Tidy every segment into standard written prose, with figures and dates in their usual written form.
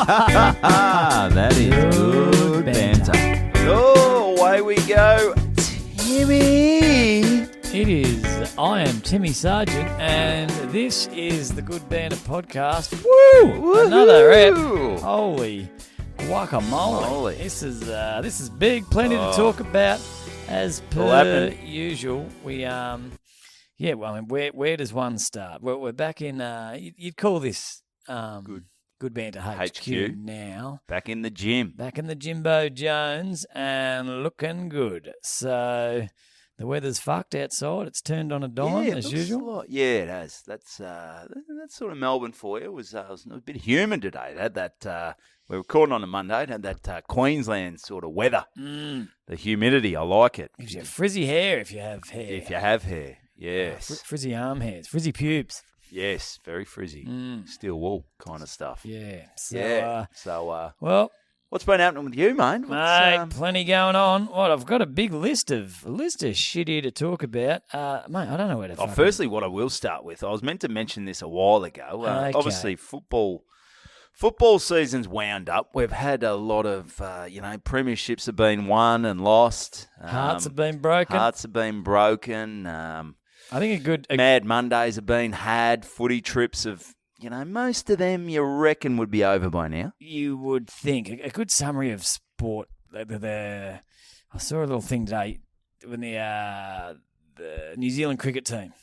That is good banter. Oh, away we go. Timmy. It is. I am Timmy Sargent, and this is the Good Banter podcast. Woo! Another ep. Woohoo! Holy guacamole! Holy. This is big. Plenty to talk about, as per usual. We Well, I mean, where does one start? We're back in. You'd call this Good Banter HQ now. Back in the gym. Back in the Jimbo Jones and looking good. So the weather's fucked outside. It's turned on a dime as usual. It has. That's sort of Melbourne for you. It was a bit humid today. It had that. We were recording on a Monday. It had that Queensland sort of weather. The humidity. I like it. Gives you frizzy hair if you have hair. If you have hair, yes. Frizzy arm hairs, frizzy pubes. Yes, very frizzy. Steel wool kind of stuff. Yeah. So, well, what's been happening with you, mate? Mate, plenty going on. What, I've got a big list of shit here to talk about. Mate, I don't know where to firstly, what I will start with, I was meant to mention this a while ago. Okay. Obviously, football season's wound up. We've had a lot of, premierships have been won and lost. Hearts have been broken. I think Mad Mondays have been had. Footy trips have, most of them you reckon would be over by now. You would think. A good summary of sport. I saw a little thing today when the New Zealand cricket team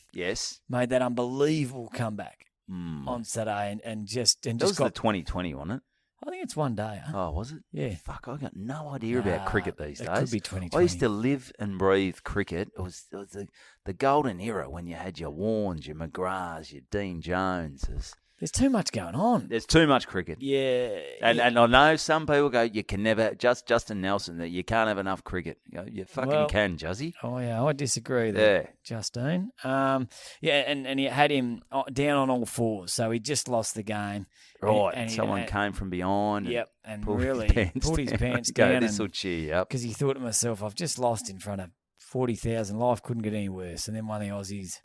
made that unbelievable comeback on Saturday and just that just was got the 2020, wasn't it? I think it's one day. Huh? Oh, was it? Yeah. Fuck, I got no idea about cricket these days. It could be 2020. I used to live and breathe cricket. It was the golden era when you had your Warnes, your McGraths, your Dean Joneses. There's too much going on. There's too much cricket. Yeah. And I know some people go, you can never, Justin Nelson, that you can't have enough cricket. You fucking can, Juzzy. Oh, yeah, I disagree there, Justine. And he had him down on all fours, so he just lost the game. Right, and someone came from behind and pulled really pulled his pants down. This will cheer you up. Because he thought to himself, I've just lost in front of 40,000. Life couldn't get any worse. And then one of the Aussies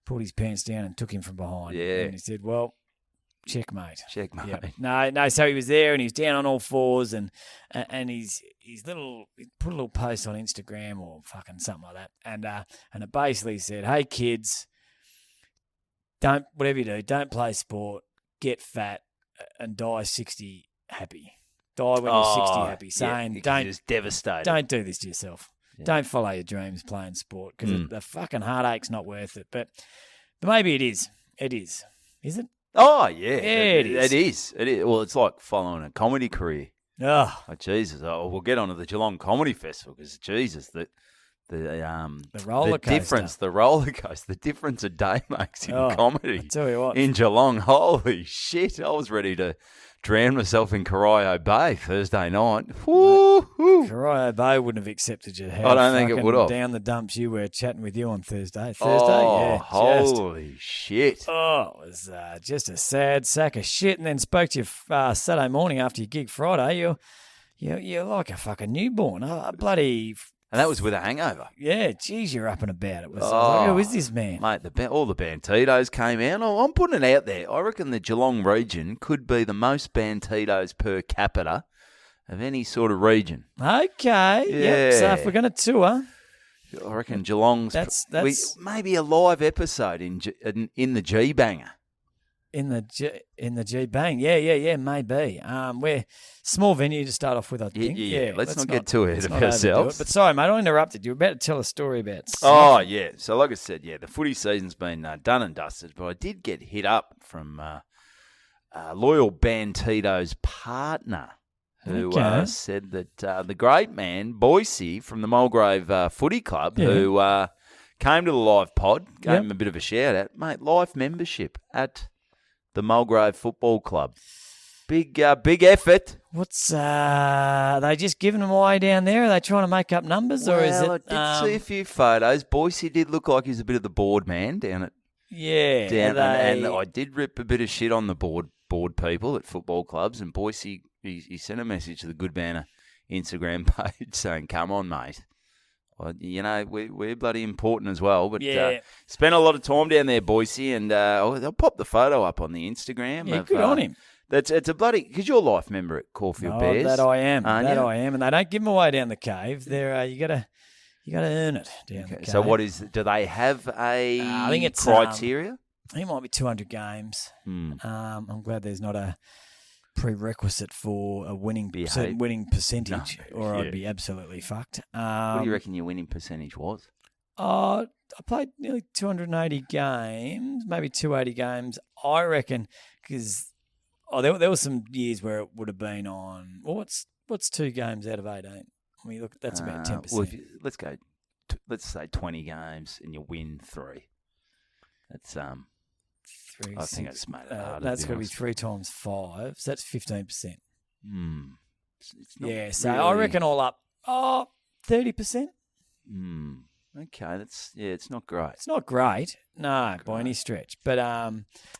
pulled his pants down and took him from behind. Yeah. And he said, well, checkmate. Checkmate. Yeah. No. So he was there and he was down on all fours and he put a little post on Instagram or fucking something like that, and it basically said, "Hey kids, whatever you do, don't play sport, get fat, and die 60 happy. Die when you're 60 happy." Saying, just devastated. Don't do this to yourself. Yeah. Don't follow your dreams playing sport because the fucking heartache's not worth it. But maybe it is. It is. Is it? Oh, yeah. It is. It is. Well, it's like following a comedy career. Oh, Jesus. Oh, we'll get on to the Geelong Comedy Festival because, Jesus, the roller coaster. The roller coaster, the difference a day makes in comedy. I tell you what. In Geelong, holy shit. I was ready to drown myself in Corio Bay Thursday night. Corio Bay wouldn't have accepted you. I don't think it would have. Down the dumps you were chatting with you on Thursday. Holy shit. Oh, it was just a sad sack of shit. And then spoke to you Saturday morning after your gig Friday. You're like a fucking newborn. Bloody... And that was with a hangover. Yeah, geez, you're up and about. It was like, who is this man? Mate, all the Bantitos came out. I'm putting it out there. I reckon the Geelong region could be the most Bantitos per capita of any sort of region. Okay. Yeah. Yep. So if we're going to tour... I reckon Geelong's... That's maybe a live episode in the G-Banger. In the G-Bang. Yeah, maybe. We're small venue to start off with, I think. Yeah. Let's not get too ahead of ourselves. But sorry, mate, I interrupted. You were about to tell a story about something. Oh, yeah. So like I said, the footy season's been done and dusted, but I did get hit up from loyal Bantito's partner who said that the great man, Boise, from the Mulgrave Footy Club, who came to the live pod, gave him a bit of a shout-out. Mate, life membership at... the Mulgrave Football Club. Big effort. What's are they just giving them away down there? Are they trying to make up numbers, or is it? I did see a few photos. Boise did look like he was a bit of the board man down at. Yeah, and I did rip a bit of shit on the board people at football clubs. And Boise, he sent a message to the Good Banter Instagram page saying, "Come on, mate. Well, we're bloody important as well." But spent a lot of time down there, Boise, and I'll pop the photo up on the Instagram. Yeah, good on him. It's a bloody because you're a life member at Caulfield Bears. That I am. I am, and they don't give them away down the cave. They're you gotta earn it down the cave. So what is? Do they have a I think it's criteria? I think it might be 200 games. I'm glad there's not a prerequisite for a certain winning percentage, or I'd be absolutely fucked. What do you reckon your winning percentage was? I played nearly 280 games, maybe 280 games. I reckon because there were some years where it would have been on. Well, what's 2 games out of 18? I mean, look, that's about 10%. Well, let's go. Let's say 20 games and you win 3. That's 3, I think it's made it harder. That's got to be 3 times 5. So that's 15%. It's not So really... I reckon all up, 30%. Okay, it's not great. It's not great, no, by any stretch. But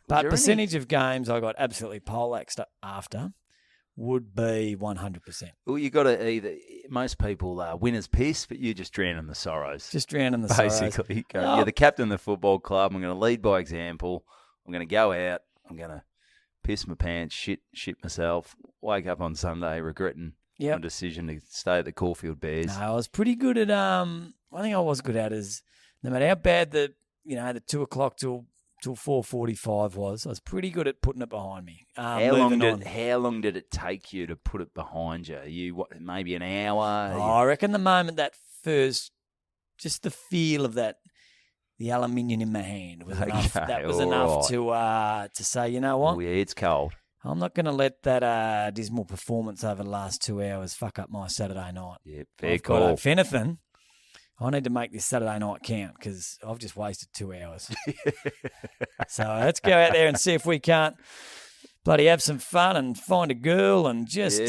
percentage of games I got absolutely poleaxed after would be 100%. Well, you got to either. Most people winners piss, but you just drown in the sorrows. Just drown in the sorrows. Basically, you're the captain of the football club. I'm going to lead by example. I'm going to go out. I'm going to piss my pants, shit myself. Wake up on Sunday regretting my decision to stay at the Caulfield Bears. No, I was pretty good at. One thing I was good at is no matter how bad the 2 o'clock till 4:45 was, I was pretty good at putting it behind me. How long did it take you to put it behind you? Maybe an hour? I reckon the moment that first, just the feel of that, the aluminium in my hand was enough. That was enough to say, you know what? Oh, yeah, it's cold. I'm not going to let that dismal performance over the last 2 hours fuck up my Saturday night. Yeah, fair call. If anything, I need to make this Saturday night count because I've just wasted 2 hours. So let's go out there and see if we can't bloody have some fun and find a girl and just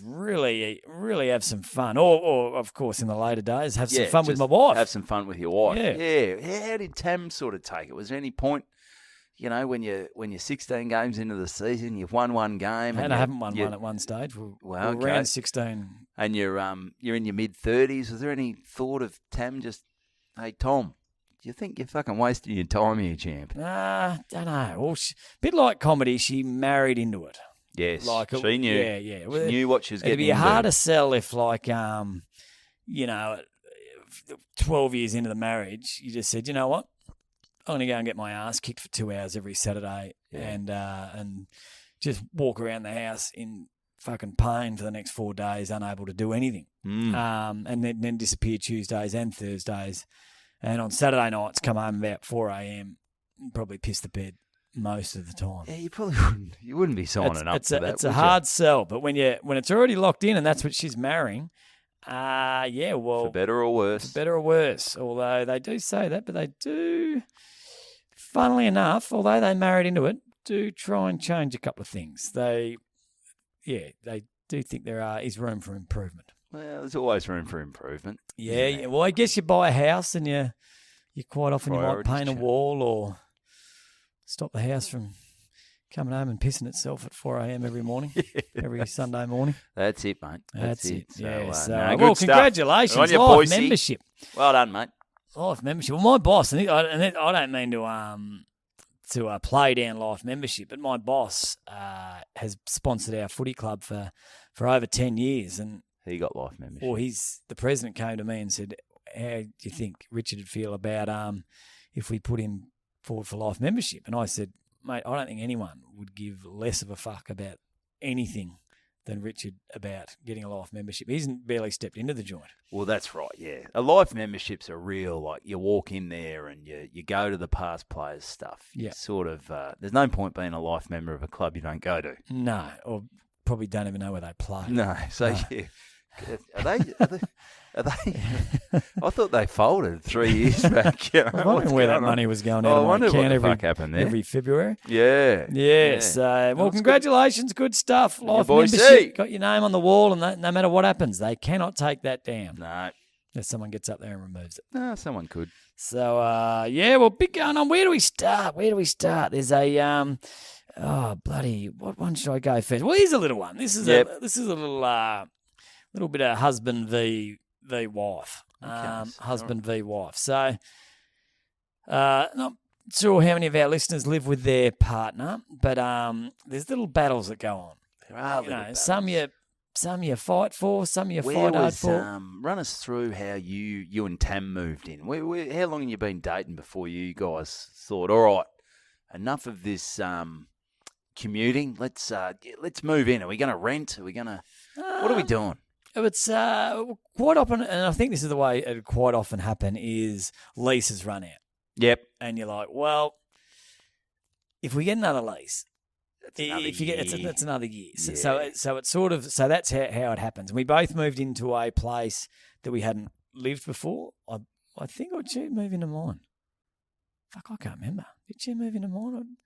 really, really have some fun. Or of course, in the later days, have some fun with my wife. Have some fun with your wife. Yeah. How did Tam sort of take it? Was there any point, when you're 16 games into the season, you've won one game? And I haven't won one at one stage. We're around 16. And you're in your mid-30s. Was there any thought of Tam just, hey, Tom, do you think you're fucking wasting your time here, champ? Don't know. Well, a bit like comedy, she married into it. Yes, she knew. Yeah. She knew what she was getting into. It'd be hard to sell if, 12 years into the marriage, you just said, you know what? I'm going to go and get my ass kicked for 2 hours every Saturday and just walk around the house in fucking pain for the next 4 days, unable to do anything. And then disappear Tuesdays and Thursdays. And on Saturday nights, come home about 4 a.m, probably piss the bed most of the time. Yeah, you probably wouldn't. You wouldn't be signing up for that. It's a hard sell, but when it's already locked in and that's what she's marrying, for better or worse. For better or worse. Although they do say that, but they do, funnily enough, although they married into it, do try and change a couple of things. They do think there is room for improvement. Well, there's always room for improvement. Yeah. Well, I guess you buy a house and you quite often you might paint a wall or stop the house from coming home and pissing itself at 4 a.m. every morning, every Sunday morning. That's it, mate. That's it. So, congratulations, on your Life boysy. membership. Well done, mate. Life membership. Well, my boss, and I don't mean to play down Life membership, but my boss has sponsored our footy club for over 10 years, and he got Life membership. Well, the president came to me and said, "How do you think Richard would feel about if we put him forward for Life membership?" And I said, "Mate, I don't think anyone would give less of a fuck about anything than Richard about getting a Life membership. He's barely stepped into the joint." Well, that's right, yeah. A Life membership's a real, you walk in there and you go to the past players' stuff. Yeah. Sort of, there's no point being a Life member of a club you don't go to. No, or probably don't even know where they play. No, so yeah. Are they? I thought they folded 3 years back. I was wondering where that money was going out of my account every February. Yeah. Yes. Well, congratulations. Good stuff. Life membership. Got your name on the wall, and no matter what happens, they cannot take that down. No. Unless someone gets up there and removes it. No, someone could. So, well, big going on. Where do we start? There's a, what one should I go first? Well, here's a little one. This is a little bit of husband v wife. Okay, husband v wife. So, not sure how many of our listeners live with their partner, but there's little battles that go on. There are little battles. Some you fight for, some you Where fight hard was, for. Run us through how you and Tam moved in. How long have you been dating before you guys thought, all right, enough of this commuting. Let's move in. Are we going to rent? Are we going to? What are we doing? It's quite often, and I think this is the way it quite often happen, is leases run out. Yep. And you're like, well, if we get another lease, it's another year. Yeah. So it's sort of, so that's how it happens. And we both moved into a place that we hadn't lived before. I think or did you move into mine? Fuck, I can't remember. Did you move into mine?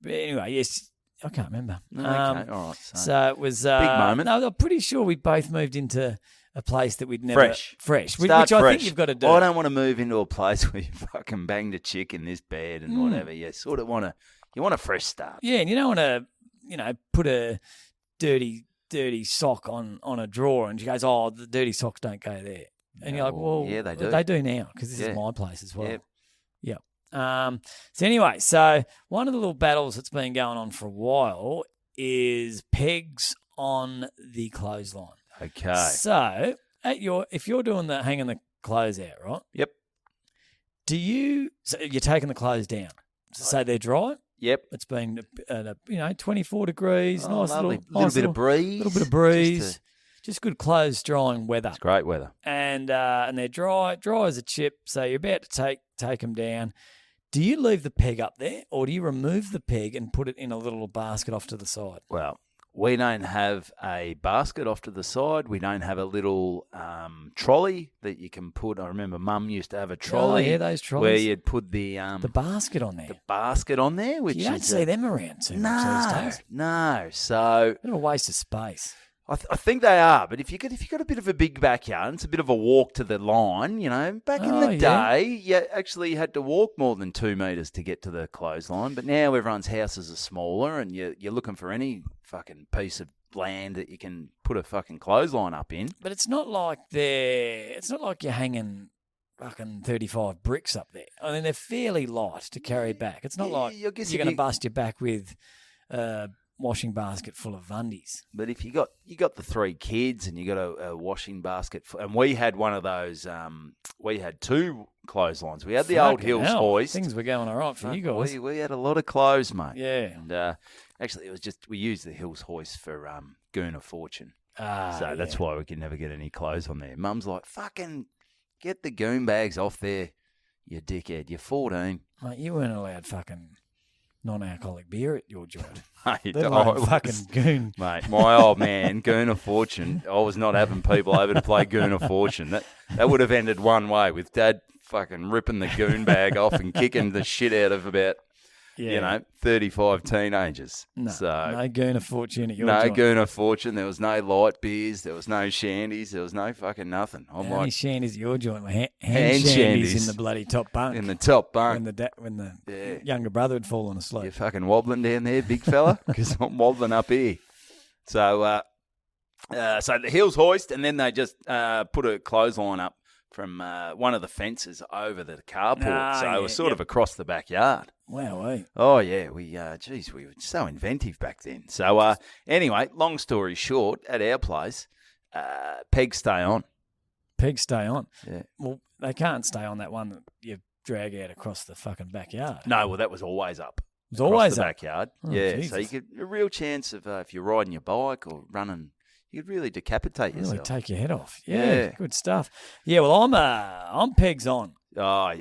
But anyway, yes, I can't remember. Okay, all right. So it was big moment. No, I'm pretty sure we both moved into a place that we'd never fresh, which Start I fresh. think you've got to do. I don't want to move into a place where you fucking banged a chick in this bed and whatever. You sort of want a fresh start. Yeah, and you don't want to, put a dirty sock on a drawer, and she goes, "Oh, the dirty socks don't go there." And you're like, "Well, yeah, they do. They do now because this is my place as well." Yep. Yeah. So anyway, so one of the little battles that's been going on for a while is pegs on the clothesline. Okay. So if you're doing the hanging the clothes out, right? Yep. So you're taking the clothes down. So they're dry. Yep. It's been 24 degrees. Nice lovely. little bit of breeze. Little bit of breeze. Just good clothes drying weather. It's great weather. And they're dry as a chip. So you're about to take them down. Do you leave the peg up there, or do you remove the peg and put it in a little basket off to the side? Well, we don't have a basket off to the side. We don't have a little trolley that you can put. I remember Mum used to have a trolley. Oh, yeah, those trolleys. Where you'd put the basket on there. The basket on there, which you don't see them around too much these days. No. So bit of a waste of space. I think they are, but if you got a bit of a big backyard, it's a bit of a walk to the line. Back in the day, you actually had to walk more than 2 metres to get to the clothesline. But now everyone's houses are smaller, and you're looking for any fucking piece of land that you can put a fucking clothesline up in. But it's not like you're hanging fucking 35 bricks up there. I mean, they're fairly light to carry back. It's not like you're going to bust your back with washing basket full of Vundies. But if you got the 3 kids and you got a washing basket, and we had one of those, we had 2 clotheslines. We had the old Hills hoist. Things were going all right for you guys. We had a lot of clothes, mate. Yeah. And actually, it was just we used the Hills hoist for Goon of Fortune. So that's why we could never get any clothes on there. Mum's like, fucking get the goon bags off there, you dickhead. You're 14. Mate, you weren't allowed fucking non-alcoholic beer at your joint. Mate, fucking goon. Mate, my old man, Goon of Fortune, I was not having people over to play Goon of Fortune. That would have ended one way, with Dad fucking ripping the goon bag off and kicking the shit out of about, 35 teenagers. No Goon of Fortune at your joint. joint. No Goon of Fortune. There was no light beers. There was no shandies. There was no fucking nothing. Only shandies at your joint were hand shandies in the bloody top bunk. In the top bunk. When the younger brother had fallen asleep. You're fucking wobbling down there, big fella, because I'm wobbling up here. So the Hills hoist, and then they just put a clothesline up from one of the fences over the carport. So it was sort of across the backyard. Wow, Oh, yeah. We were so inventive back then. So anyway, long story short, at our place, pegs stay on. Pegs stay on? Yeah. Well, they can't stay on that one that you drag out across the fucking backyard. No, well, that was always up. It was always the up? Backyard. Oh, yeah, Jesus. So you get a real chance of, if you're riding your bike or running, you could really decapitate yourself. Really take your head off. Yeah, good stuff. Yeah, well, I'm pegs on. Oh,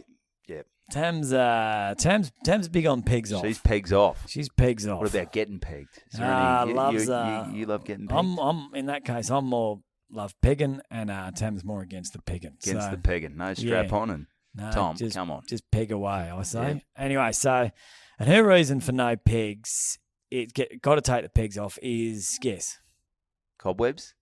yeah. Tam's big on pegs off. She's pegs off. She's pegs off. What about getting pegged? Is there you love getting pegged? I'm in that case. I'm more love pegging, and Tam's more against the pegging. Against the pegging, no strap on, and Tom, come on, just peg away. I say. Yeah. Anyway, and her reason for no pegs, got to take the pegs off is guess. Cobwebs.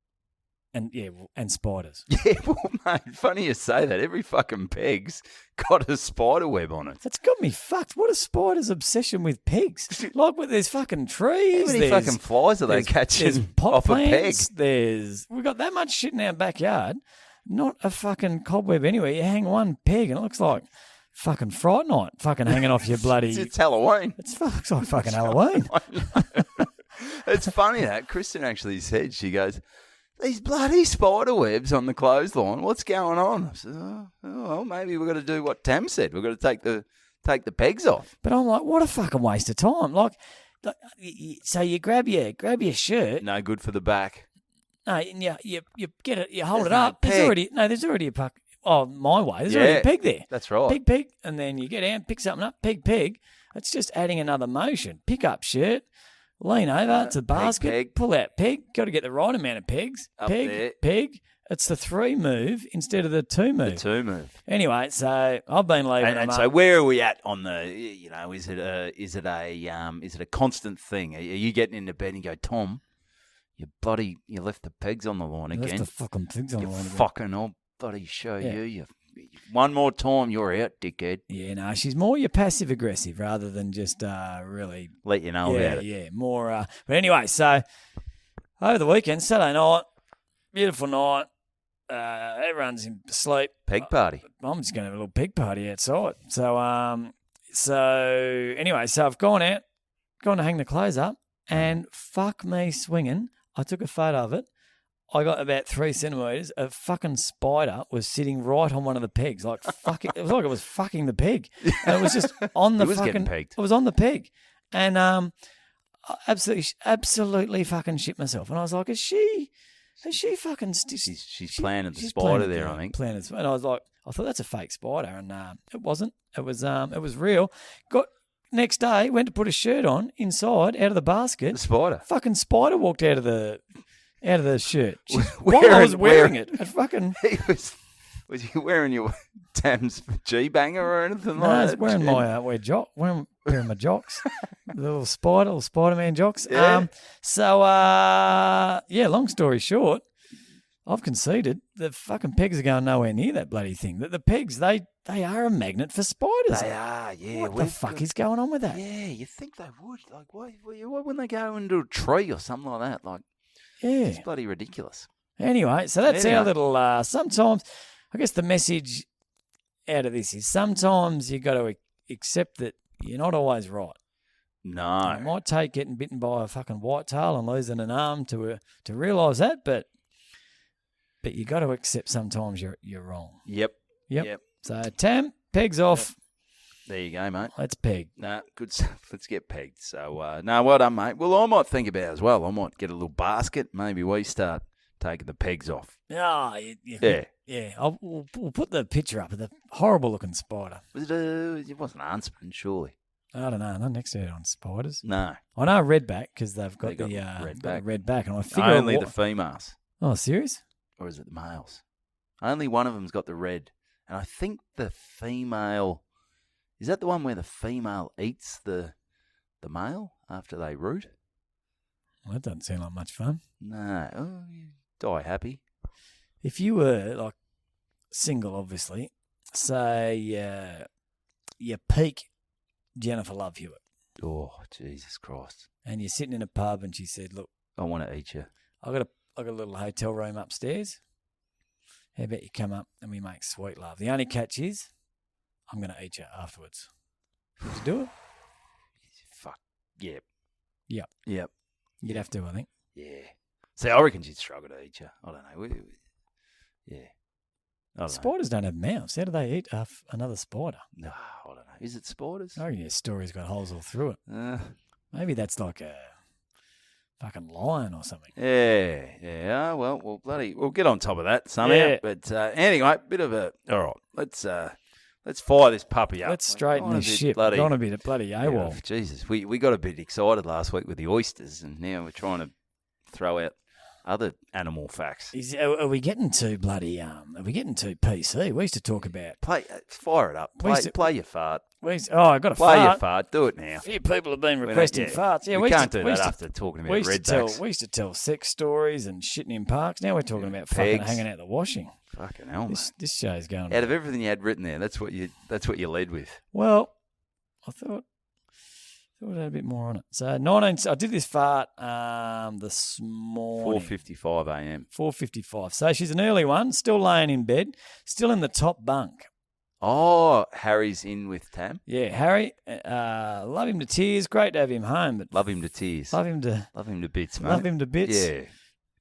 And spiders. Yeah, well, mate, funny you say that. Every fucking peg's got a spider web on it. That's got me fucked. What a spider's obsession with pegs? Like, there's fucking trees. How many fucking flies are they catching off plants, a peg? We've got that much shit in our backyard. Not a fucking cobweb anywhere. You hang one peg and it looks like fucking Fright Night, fucking hanging off your bloody. It's Halloween. It's like fucking Halloween. It's funny that Kristen actually said, she goes, these bloody spider webs on the clothesline, what's going on? I said, oh well, maybe we've got to do what Tam said. We've got to take the pegs off. But I'm like, what a fucking waste of time. Like, so you grab your shirt. No good for the back. No, and you get it, you hold There's it up. no peg. There's already a puck. Oh, my way. There's already a peg there. That's right. Peg, and then you get down, pick something up, peg. It's just adding another motion. Pick up shirt, lean over to the basket, peg. Pull out peg. Got to get the right amount of pegs. Up there. Peg. It's the 3 move instead of the 2 move. The 2 move. Anyway, so I've been leaving them and up. so where are we at on the? Is it a constant thing? Are you getting into bed and go, Tom, you left the pegs on the lawn again. Left the fucking pegs on the lawn again. Fucking, I'll bloody show you. One more time, you're out, dickhead. Yeah, no, she's more your passive aggressive rather than just really let you know about it. Yeah, more. But anyway, so over the weekend, Saturday night, beautiful night. Everyone's asleep. Peg party. I'm just going to have a little peg party outside. So anyway, so I've gone to hang the clothes up, and fuck me swinging. I took a photo of it. I got about 3 centimetres. A fucking spider was sitting right on one of the pegs. Like, fuck it. It was like it was fucking the peg. And it was just on the getting pegged. It was on the peg. And I absolutely fucking shit myself. And I was like, is she fucking... She's planted the spider there, I think. And I was like, I thought that's a fake spider. And it wasn't. It was real. Next day, went to put a shirt on inside, out of the basket. The spider. Fucking spider walked out of the shirt. While I was wearing it. Was he wearing your Tam's G-banger or anything like that? No, I was wearing my jocks. The little Spider-Man jocks. Yeah. Long story short, I've conceded. The fucking pegs are going nowhere near that bloody thing. The pegs, they are a magnet for spiders. They are, yeah. What the fuck is going on with that? Yeah, you think they would. Like, why wouldn't they go into a tree or something like that? Like, yeah. It's bloody ridiculous. Anyway, so that's our little, sometimes, I guess the message out of this is sometimes you got to accept that you're not always right. No. It might take getting bitten by a fucking whitetail and losing an arm to realise that, but you got to accept sometimes you're wrong. Yep. So, Tam, pegs off. There you go, mate. Let's peg. Nah, good stuff. Let's get pegged. So, well done, mate. Well, I might think about it as well. I might get a little basket. Maybe we start taking the pegs off. Oh, yeah. We'll put the picture up of the horrible-looking spider. It wasn't an huntsman, surely. I don't know. Not next to it on spiders. No. I know redback because they've got the redback. And I figure only the females. Oh, serious? Or is it the males? Only one of them's got the red. And I think the female... Is that the one where the female eats the male after they root? Well, that doesn't sound like much fun. No. Oh, you die happy. If you were, like, single, obviously, say you peak Jennifer Love Hewitt. Oh, Jesus Christ. And you're sitting in a pub and she said, look, I want to eat you. I got a little hotel room upstairs. How about you come up and we make sweet love? The only catch is I'm going to eat you afterwards. Would you do it? Fuck. Yep. Yep. You'd have to, I think. Yeah. See, I reckon she'd struggle to eat you. I don't know. Yeah. I don't Spiders don't have mouths. How do they eat another spider? No, I don't know. Is it spiders? I reckon your story's got holes all through it. Maybe that's like a fucking lion or something. Yeah. Well, bloody, we'll get on top of that somehow. Yeah. But anyway, bit of a. All right, let's fire this puppy up. Let's straighten this ship. We're on a bit of bloody AWOL. Yeah, Jesus, we got a bit excited last week with the oysters, and now we're trying to throw out other animal facts. Are we getting too bloody? Are we getting too PC? We used to talk about fire it up. Play your fart. I got a play fart. your fart. Do it now. A few people have been requesting farts. Yeah, we can't do that after talking about redbacks. We used to tell sex stories and shitting in parks. Now we're talking about fucking hanging out the washing. Fucking hell, mate. This show's going. Out of everything you had written there, that's what you led with. Well, I thought it had a bit more on it. So I did this fart this morning. 4:55 a.m. 4:55. So she's an early one, still laying in bed, still in the top bunk Oh, Harry's in with Tam. Yeah, Harry, love him to tears. Great to have him home, but Love him to tears. love him to bits, mate. love him to bits. Yeah.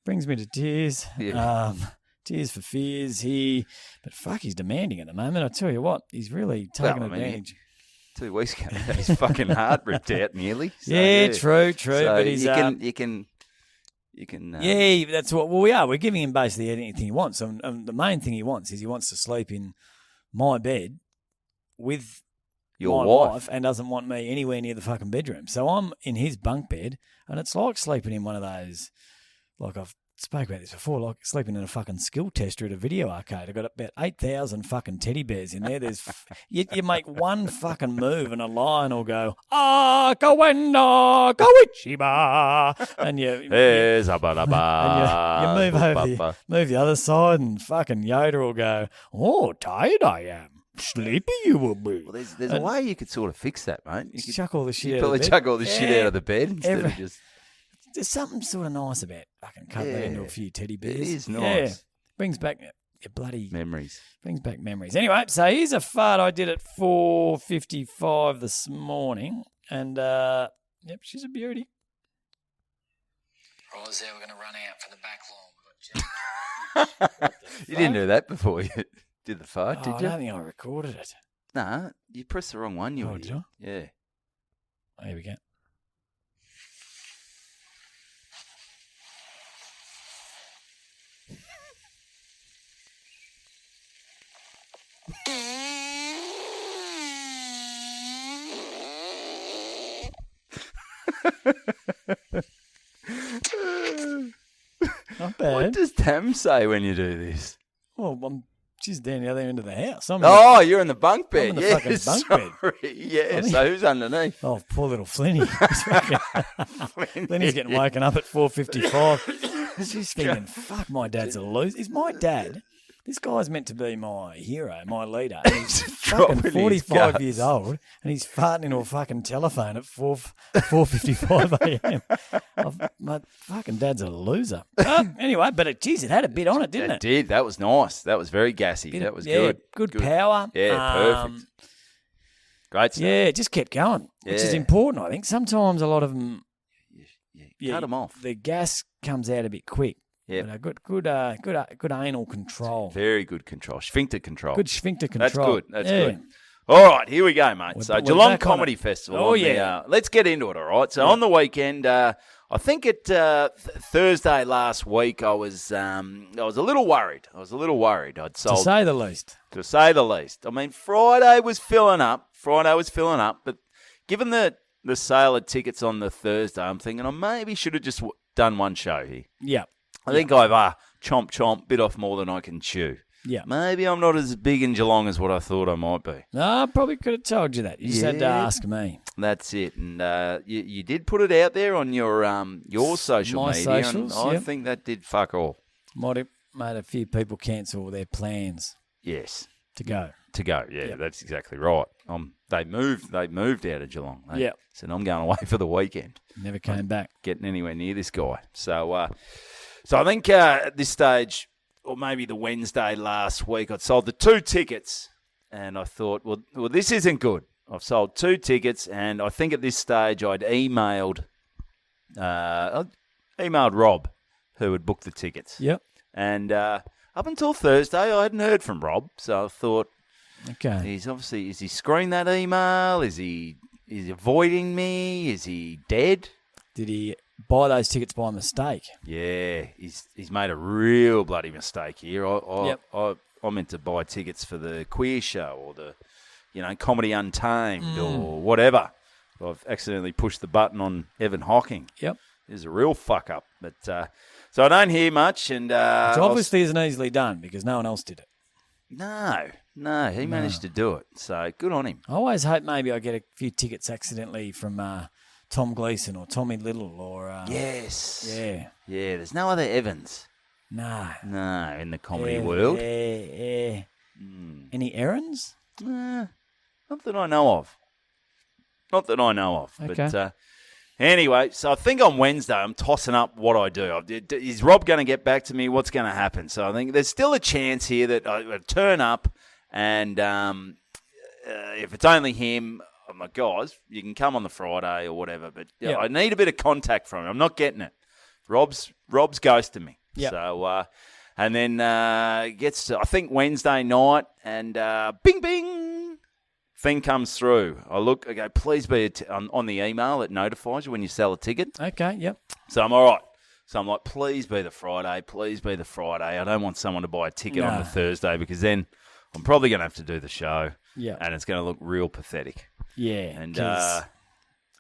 Brings me to tears. Yeah. Tears for fears. But fuck, he's demanding at the moment. I tell you what, he's really taking advantage. 2 weeks ago, his fucking heart ripped out nearly. So, yeah, true. So but he's you can. yeah, that's what. Well, we are. We're giving him basically anything he wants, and the main thing he wants is he wants to sleep in my bed with Your my wife. and doesn't want me anywhere near the fucking bedroom. So I'm in his bunk bed, and it's like sleeping in one of those, like I've spoke about this before, like sleeping in a fucking skill tester at a video arcade. I've got about 8,000 fucking teddy bears in there. There's you make one fucking move and a lion will go, Kawenda, Kawichiba. And you move the other side and fucking Yoda will go, oh, tired I am. Sleepy you will be. Well, there's a way you could sort of fix that, mate. You could chuck all the shit out probably of the bed. chuck all the shit out of the bed instead of just... There's something sort of nice about fucking cuddling into a few teddy bears. It is nice. Yeah. Brings back your bloody... memories. Brings back memories. Anyway, so here's a fart I did at 4:55 this morning. And, yep, she's a beauty. Right, there, we're going to run out for the back lawn. You didn't do that before you did the fart, did you? I don't think I recorded it. Nah, you pressed the wrong one, you did I? Yeah. Oh, here we go. Not bad. What does Tam say when you do this? Well, she's down the other end of the house. You're in the bunk bed. I'm in the fucking bunk bed. Yeah, so who's underneath? Oh, poor little Flinny. Flinny's getting woken up at 4:55. She's thinking, fuck, my dad's a loser. Is my dad... This guy's meant to be my hero, my leader. And he's fucking 45 years old, and he's farting into a fucking telephone at 4:55 a.m. My fucking dad's a loser. Anyway, but it had a bit on it, didn't it? It did. That was nice. That was very gassy. That was good. Good power. Yeah, perfect. Great stuff. Yeah, it just kept going, which is important, I think. Sometimes a lot of them... Cut them off. The gas comes out a bit quick. Yeah, good anal control. Very good control. Sphincter control. Good sphincter control. That's good. All right, here we go, mate. So Geelong Comedy Festival. Oh, yeah. Let's get into it, all right? So on the weekend, I think Thursday last week, I was a little worried. I'd sold... To say the least. To say the least. I mean, Friday was filling up, but given the sale of tickets on the Thursday, I'm thinking I maybe should have just done one show here. Yeah. I think I've chomp, bit off more than I can chew. Yeah. Maybe I'm not as big in Geelong as what I thought I might be. No, I probably could have told you that. You just had to ask me. That's it. And you did put it out there on your social My media. socials, and I think that did fuck all. Might have made a few people cancel their plans. Yes. To go. Yeah, that's exactly right. They moved out of Geelong. They said, I'm going away for the weekend. Never came back. Getting anywhere near this guy. So I think at this stage, or maybe the Wednesday last week, I'd sold the 2 tickets, and I thought, well, this isn't good. I've sold 2 tickets, and I think at this stage I'd emailed Rob, who had booked the tickets. Yep. And up until Thursday, I hadn't heard from Rob, so I thought, okay, is he screened that email? Is he avoiding me? Is he dead? Did he buy those tickets by mistake? Yeah, he's made a real bloody mistake here. I meant to buy tickets for the queer show or the, Comedy Untamed or whatever. I've accidentally pushed the button on Evan Hocking. Yep. It was a real fuck up. But so I don't hear much. And which obviously isn't easily done because no one else did it. No, he managed to do it. So good on him. I always hope maybe I get a few tickets accidentally from Tom Gleeson or Tommy Little or... yes. Yeah. Yeah, there's no other Evans. No, in the comedy world. Yeah. Any errands? Not that I know of. Okay. But anyway, so I think on Wednesday I'm tossing up what I do. Is Rob going to get back to me? What's going to happen? So I think there's still a chance here that I turn up And if it's only him, I'm like, guys, you can come on the Friday or whatever, but I need a bit of contact from him. I'm not getting it. Rob's ghosted me. Yep. So, and then gets to, I think, Wednesday night, and bing, bing, thing comes through. I look, I go, please be on the email that notifies you when you sell a ticket. Okay, yep. So I'm all right. So I'm like, please be the Friday. Please be the Friday. I don't want someone to buy a ticket on the Thursday because then I'm probably going to have to do the show. Yeah. And it's going to look real pathetic. Yeah. And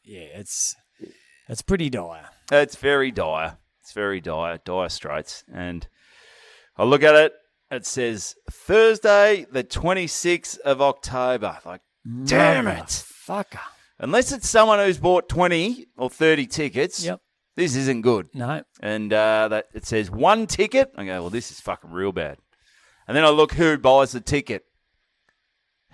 it's pretty dire. It's very dire. It's very dire straits. And I look at it. It says Thursday, the 26th of October. Like, damn it. Fucker. Unless it's someone who's bought 20 or 30 tickets. Yep. This isn't good. No. And that it says one ticket. I go, well, this is fucking real bad. And then I look who buys the ticket.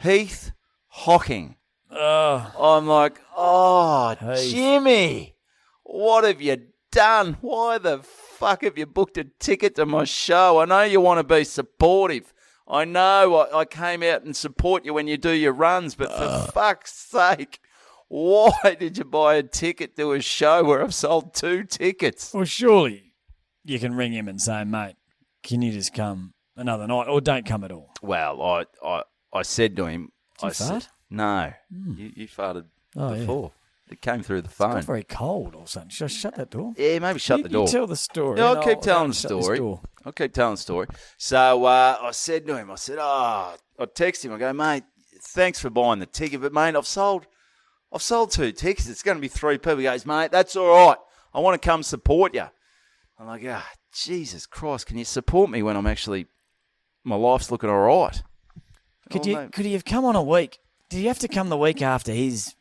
Heath Hocking. I'm like, Heath. Jimmy, what have you done? Why the fuck have you booked a ticket to my show? I know you want to be supportive. I know I came out and support you when you do your runs, but for fuck's sake, why did you buy a ticket to a show where I've sold 2 tickets? Well, surely you can ring him and say, mate, can you just come another night or don't come at all? Well, I said to him, Did you fart? No, you farted before. Yeah. It came through the It's phone. got very cold or something. Should I shut that door? Yeah, maybe shut the door. You tell the story. Yeah, I'll and keep telling the shut this story. door. I'll keep telling the story. So I said to him, I text him, I go, mate, thanks for buying the ticket, but mate, I've sold 2 tickets. It's going to be 3 people. He goes, mate, that's all right. I want to come support you. I'm like, Jesus Christ, can you support me when I'm actually, my life's looking all right? Could he have come on a week? Did you have to come the week after his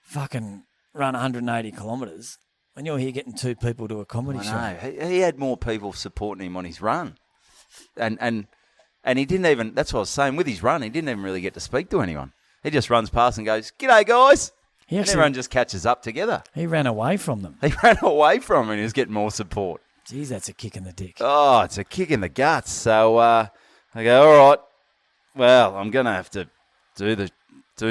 fucking run 180 kilometres when you're here getting 2 people to a comedy show? I know. He had more people supporting him on his run. And he didn't even, that's what I was saying, with his run, he didn't even really get to speak to anyone. He just runs past and goes, g'day, guys. And everyone just catches up together. He ran away from them. He ran away from him and he was getting more support. Jeez, that's a kick in the dick. Oh, it's a kick in the guts. So I go, all right, well, I'm going to have to do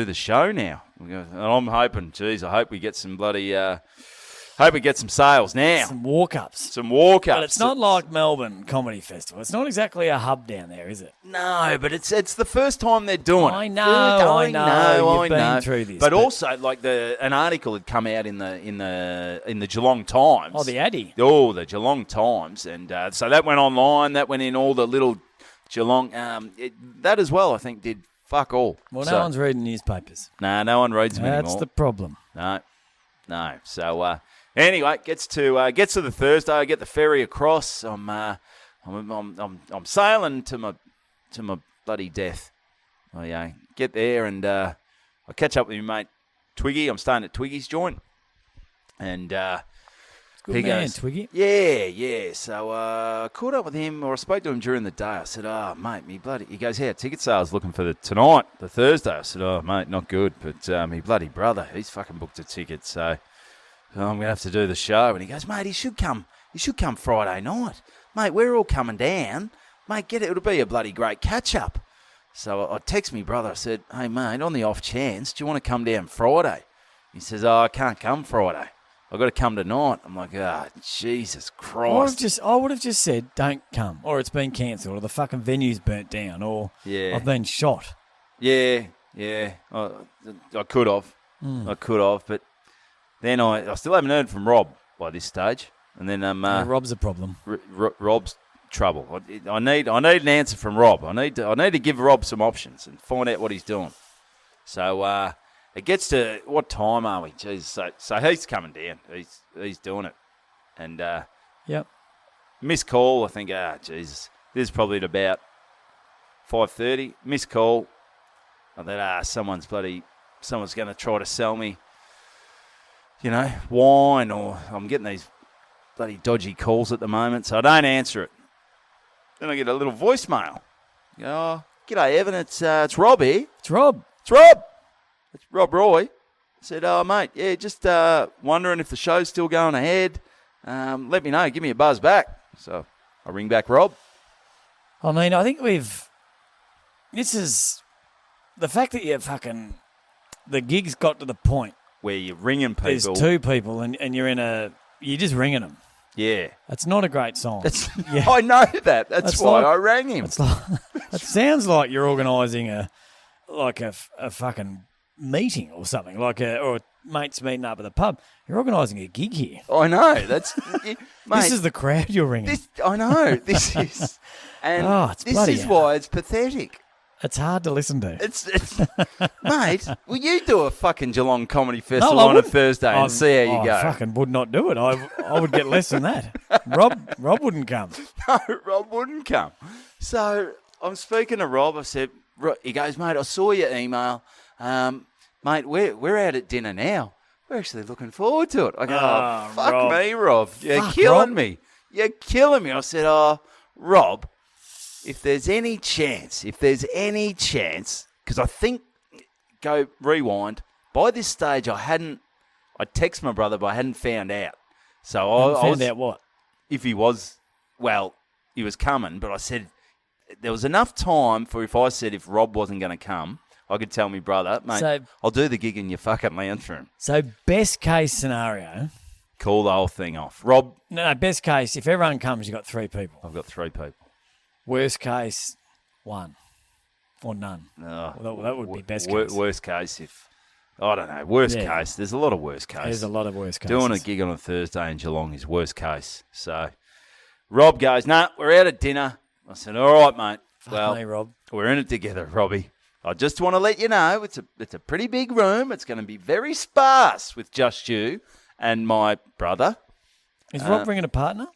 the show now. And I'm hoping, geez, I hope we get some bloody, hope we get some sales now. Some walk-ups. But it's not like Melbourne Comedy Festival. It's not exactly a hub down there, is it? No, but it's the first time they're doing it. I know. You've been through this. But also, like an article had come out in the Geelong Times. Oh, the Addy. Oh, the Geelong Times, and so that went online. That went in all the little Geelong. That as well, I think, did fuck all. Well, no one's reading newspapers. No one reads them anymore. That's the problem. No. So anyway, gets to the Thursday. I get the ferry across. I'm sailing to my bloody death. I get there and I catch up with my mate Twiggy. I'm staying at Twiggy's joint, and Good man, Twiggy. Yeah. So I caught up with him, or I spoke to him during the day. I said, mate, he goes, ticket sales looking for tonight, the Thursday. I said, mate, not good, but me bloody brother, he's fucking booked a ticket, so I'm going to have to do the show. And he goes, mate, he should come Friday night. Mate, we're all coming down. Mate, it'll be a bloody great catch-up. So I text me brother, I said, hey, mate, on the off chance, do you want to come down Friday? He says, I can't come Friday. I've got to come tonight. I'm like, Jesus Christ. I would have just said, don't come, or it's been cancelled, or the fucking venue's burnt down, or I've been shot. Yeah. I could have. But then I still haven't heard from Rob by this stage. And then Rob's a problem. Rob's trouble. I need an answer from Rob. I need to give Rob some options and find out what he's doing. So it gets to, what time are we? Jeez, so he's coming down. He's doing it. And yep. Missed call, I think, Jesus. This is probably at about 5:30. Missed call. I thought, someone's going to try to sell me, wine, or I'm getting these bloody dodgy calls at the moment, so I don't answer it. Then I get a little voicemail. G'day, Evan. It's Rob here. It's Rob. It's Rob Roy. I said, mate, just wondering if the show's still going ahead. Let me know. Give me a buzz back. So I ring back Rob. I mean, I think we've this is the fact that the gig's got to the point where you're ringing people. There's two people and you're just ringing them. Yeah. That's not a great sign. Yeah. I know that. That's why I rang him. It sounds like you're organising a fucking meeting or something, or mates meeting up at the pub. You're organising a gig here. I know. That's mate, this is the crowd you're ringing. I know. This is, and this is why it's pathetic. It's hard to listen to. It's mate, will you do a fucking Geelong Comedy Festival on a Thursday and see how you go? I fucking would not do it. I would get less than that. Rob wouldn't come. No, Rob wouldn't come. So I'm speaking to Rob. I said, he goes, mate, I saw your email. Mate, we're out at dinner now. We're actually looking forward to it. I go, fuck Rob. Me, Rob. You're killing me. You're killing me. I said, Rob, if there's any chance, because I think, go rewind, by this stage I text my brother, but I hadn't found out. So I found out what? If he was, he was coming, but I said there was enough time for if Rob wasn't going to come, I could tell my brother, mate, I'll do the gig in your fucking lounge room. So best case scenario. Call the whole thing off. Rob. No, best case, if everyone comes, you've got 3 people. I've got 3 people. Worst case, 1 or none. That would be best case. Worst case, I don't know. Worst case, there's a lot of worst case. There's a lot of worst cases. Doing a gig on a Thursday in Geelong is worst case. So Rob goes, we're out at dinner. I said, all right, mate. Fuck me, Rob. We're in it together, Robbie. I just want to let you know it's a pretty big room. It's going to be very sparse with just you and my brother. Is Rob bringing a partner?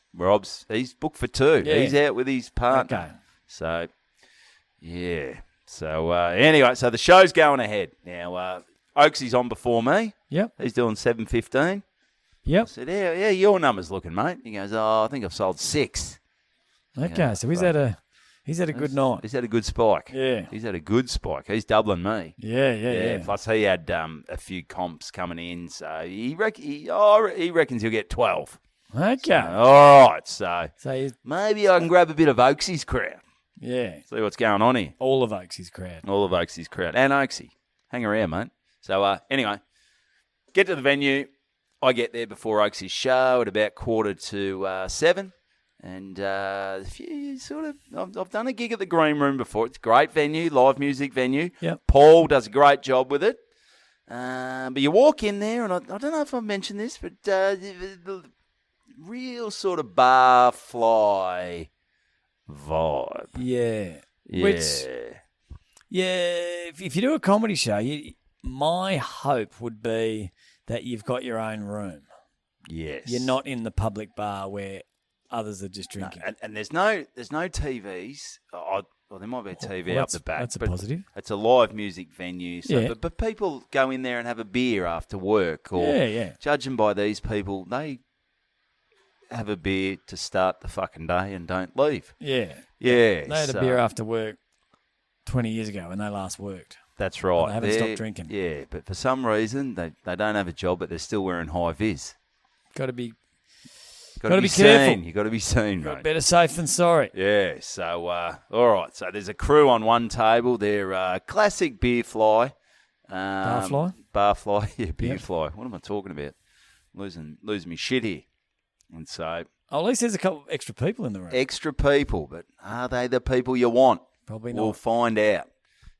He's booked for 2. Yeah. He's out with his partner. Okay. So, yeah. So, anyway, so the show's going ahead. Now, Oaksy's on before me. Yep. He's doing 7:15. Yep. I said, yeah, your number's looking, mate. He goes, I think I've sold 6. Okay, so he's had a good night. He's had a good spike. Yeah. He's had a good spike. He's doubling me. Yeah. Plus, he had a few comps coming in, so he reckons he'll get 12. Okay. So, all right, so maybe I can grab a bit of Oaksy's crowd. Yeah. See what's going on here. All of Oaksy's crowd. And Oaksy. Hang around, mate. So, anyway, get to the venue. I get there before Oaksy's show at about 6:45. And I've done a gig at the Green Room before. It's a great venue, live music venue. Yep. Paul does a great job with it. But you walk in there, and I don't know if I mentioned this, but the real sort of barfly vibe. Yeah. Yeah. If you do a comedy show, my hope would be that you've got your own room. Yes. You're not in the public bar where others are just drinking. No, and there's no TVs. There might be a TV up the back. That's a positive. It's a live music venue. So, yeah. But people go in there and have a beer after work. Or judging by these people, they have a beer to start the fucking day and don't leave. Yeah. Yeah. They had a beer after work 20 years ago when they last worked. That's right. They haven't stopped drinking. Yeah, but for some reason, they don't have a job, but they're still wearing high vis. Got to be careful. Seen. You got to be seen, mate. Better safe than sorry. Yeah. So, all right. So there's a crew on one table. They're classic beer fly. Barfly? Barfly. Yeah, beer fly. What am I talking about? Losing me shit here. And so... at least there's a couple extra people in the room. Extra people, but are they the people you want? Probably not. We'll find out.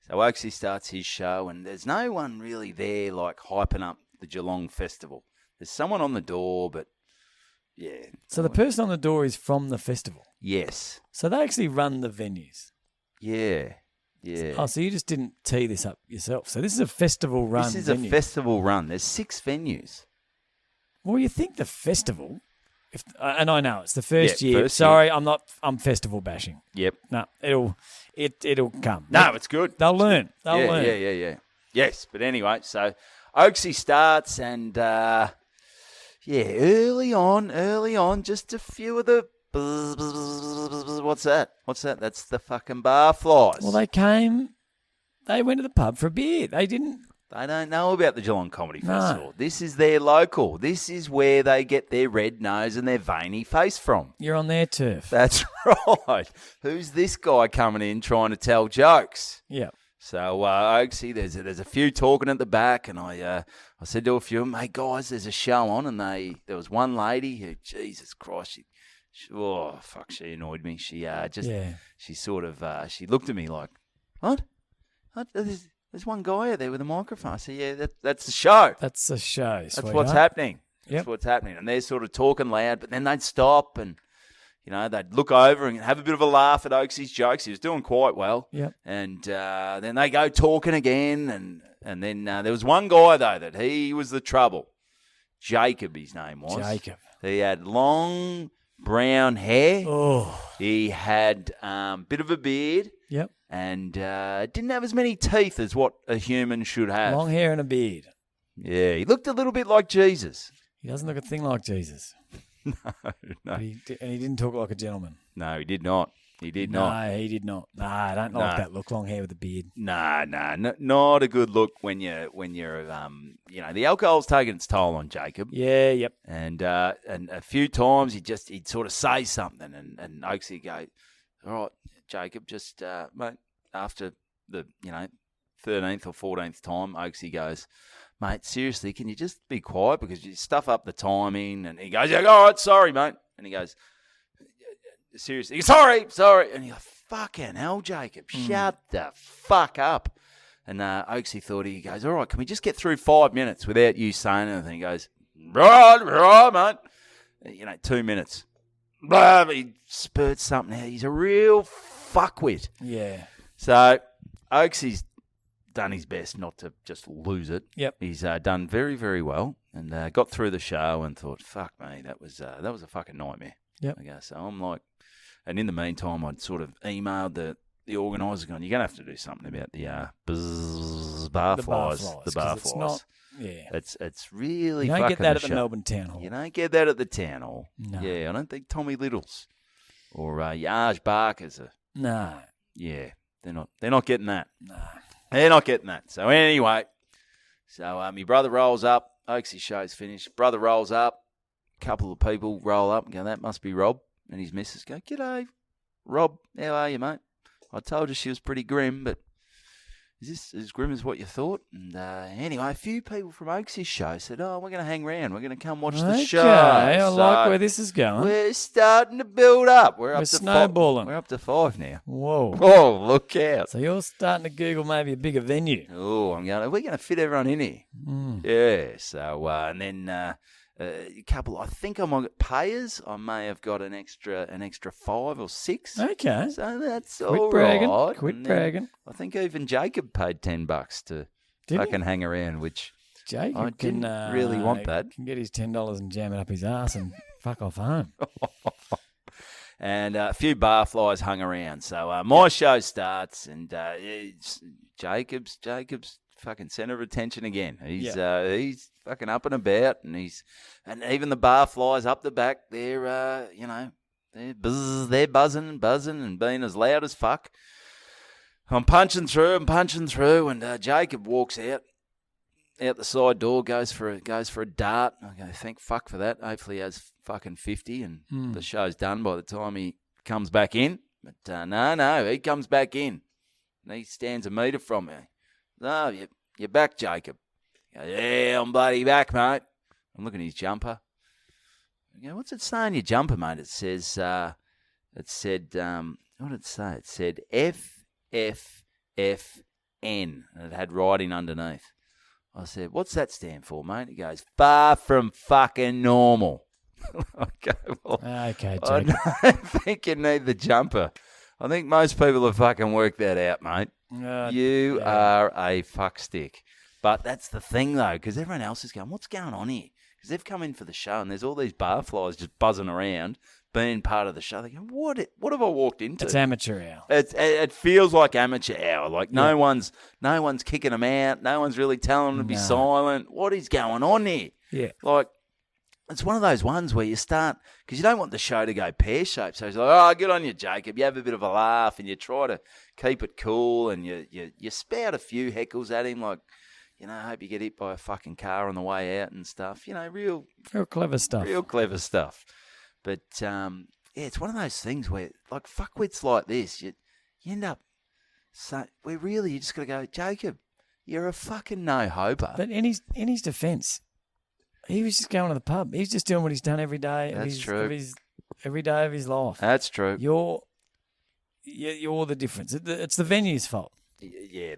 So Oaksy starts his show, and there's no one really there like hyping up the Geelong Festival. There's someone on the door, but yeah. So the person on the door is from the festival? Yes. So they actually run the venues? Yeah. Oh, so you just didn't tee this up yourself. So this is a festival run. This is a festival run. There's 6 venues. Well, you think the festival... and I know it's the first year. Sorry, I'm festival bashing. Yep. No, it'll come. No, it's good. They'll learn. They'll learn. Yeah. Yes, but anyway, so Oaksy starts and early on, just a few of the what's that? That's the fucking barflies. Well, they went to the pub for a beer. They They don't know about the Geelong Comedy Festival. This is their local. This is where they get their red nose and their veiny face from. You're on their turf. That's right. Who's this guy coming in trying to tell jokes? Yeah. So, Oaksy, there's a few talking at the back, and I said to a few of them, hey, guys, there's a show on, and there was one lady who, Jesus Christ, she annoyed me. She she sort of, she looked at me like, what? There's one guy out there with a microphone. I said, yeah, that's the show. That's the show, That's what's happening. Yep. That's what's happening. And they're sort of talking loud, but then they'd stop and, they'd look over and have a bit of a laugh at Oaksy's jokes. He was doing quite well. Yep. And then they go talking again. And then there was one guy, though, that he was the trouble. Jacob, his name was. Jacob. He had long brown hair. Oh. He had a bit of a beard. Yep. And didn't have as many teeth as what a human should have. Long hair and a beard. Yeah, he looked a little bit like Jesus. He doesn't look a thing like Jesus. No. And he didn't talk like a gentleman. No, he did not. He did not. No, he did not. No, I don't like that look. Long hair with a beard. No, not a good look when you're the alcohol's taking its toll on Jacob. Yeah, yep. And a few times he'd sort of say something, and Oaksy go, all right, Jacob, just mate. After the 13th or 14th time, Oaksy goes, mate, seriously, can you just be quiet because you stuff up the timing? And he goes, yeah, all right, sorry, mate. And he goes, seriously, sorry. And he goes, fucking hell, Jacob, shut the fuck up. And Oaksy thought, he goes, all right, can we just get through 5 minutes without you saying anything? He goes, right, mate. 2 minutes. Blah, he spurts something out. He's a real fuckwit. Yeah. So Oaksy's done his best not to just lose it. Yep. He's done very, very well and got through the show and thought, fuck me, that was a fucking nightmare. Yep. Okay, so I'm like, and in the meantime, I'd sort of emailed the organiser going, you're going to have to do something about the barflies. The barflies. It's really fucking. You don't get that at the Melbourne Town Hall. You don't get that at the Town Hall. No. Yeah, I don't think Tommy Littles or Yarge Barkers are. No. Yeah, they're not getting that. No. They're not getting that. So anyway, my brother rolls up. Oaksy's show's finished. Brother rolls up. A couple of people roll up and go, that must be Rob. And his missus go, g'day, Rob. How are you, mate? I told you she was pretty grim, but is this as grim as what you thought? And anyway, a few people from Oaksy's show said, oh, we're going to hang around. We're going to come watch the show. Okay, I like where this is going. We're starting to build up. We're snowballing. We're up to 5 now. Whoa. Oh, look out. So you're starting to Google maybe a bigger venue. Oh, are we going to fit everyone in here? Yeah. So, and then a couple, I think I might get payers. I may have got an extra 5 or 6. Okay. So that's Quit all bragging. right. Quit bragging. I think even Jacob paid $10 to fucking hang around, which Jacob I didn't really want that. Can get his $10 and jam it up his ass and fuck off home. And a few barflies hung around. So my show starts, and Jacob's fucking centre of attention again. He's fucking up and about, and even the barflies up the back, they're they're buzzing and being as loud as fuck. I'm punching through, and Jacob walks out the side door, goes for a dart. I go, thank fuck for that. Hopefully he has fucking 50 and the show's done by the time he comes back in. But no, he comes back in and he stands a metre from me. Oh, you're back, Jacob. I go, yeah, I'm bloody back, mate. I'm looking at his jumper. I go, what's it say on your jumper, mate? It says, what did it say? It said FFFN, and it had writing underneath. I said, what's that stand for, mate? He goes, far from fucking normal. Okay, Jacob. I don't think you need the jumper. I think most people have fucking worked that out, mate. You are a fuckstick. But that's the thing, though, because everyone else is going, what's going on here? Because they've come in for the show, and there's all these barflies just buzzing around, being part of the show. They go, what have I walked into? It's amateur hour. It feels like amateur hour. Like no one's kicking them out. No one's really telling them to be silent. What is going on here? Yeah. Like, it's one of those ones where you start, because you don't want the show to go pear-shaped. So it's like, oh, good on you, Jacob. You have a bit of a laugh and you try to keep it cool and you spout a few heckles at him, like, I hope you get hit by a fucking car on the way out and stuff. Real clever stuff. Real clever stuff. But, it's one of those things where, like, fuckwits like this, you end up, you just got to go, Jacob, you're a fucking no-hoper. But in his defence, he was just going to the pub. He's just doing what he's done every day. That's true. Every day of his life. That's true. You're the difference. It's the venue's fault. Yeah.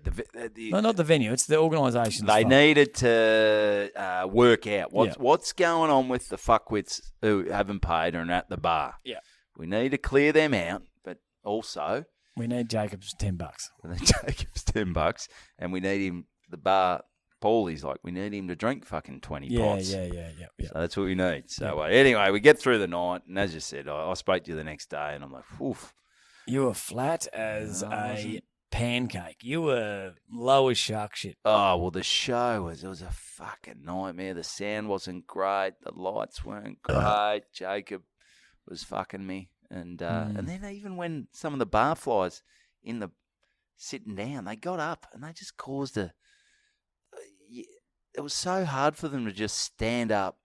No, not the venue. It's the organisation's fault. They needed to work out what's going on with the fuckwits who haven't paid and are at the bar. Yeah. We need to clear them out, but also... We need Jacob's $10. We need Jacob's $10, and we need him, the bar... Paulie's like, we need him to drink fucking 20 pots. Yeah. So that's what we need. So anyway, we get through the night, and as you said, I spoke to you the next day, and I'm like, oof. You were flat as a pancake. You were low as shark shit. Oh, well, the show was a fucking nightmare. The sound wasn't great. The lights weren't great. Jacob was fucking me. And then even when some of the barflies sitting down, they got up and they just caused it was so hard for them to just stand up,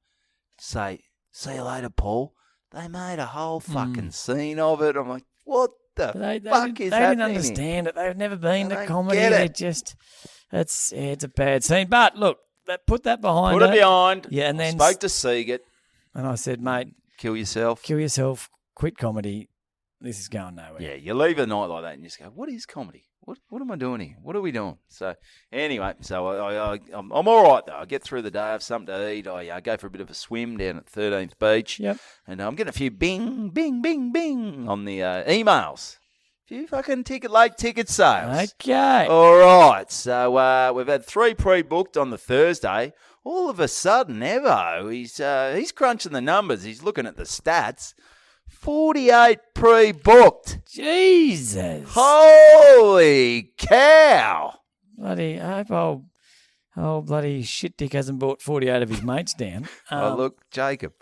say, see you later, Paul. They made a whole fucking scene of it. I'm like, what the fuck is happening? They didn't understand it. They've never been to comedy. It's a bad scene. But look, put that behind Put it behind. Yeah, and then spoke to Siegert. And I said, mate, kill yourself. Quit comedy. This is going nowhere. Yeah, you leave a night like that and you just go, what is comedy? What am I doing here? What are we doing? So anyway, I'm all right though. I get through the day, I have something to eat. I go for a bit of a swim down at 13th Beach. Yep. And I'm getting a few bing, bing, bing, bing on the emails. A few fucking late ticket sales. Okay. All right. So we've had 3 pre-booked on the Thursday. All of a sudden, Evo, he's crunching the numbers. He's looking at the stats. 48 pre-booked. Jesus. Holy cow. Bloody, I hope bloody shit dick hasn't brought 48 of his mates down. Look, Jacob.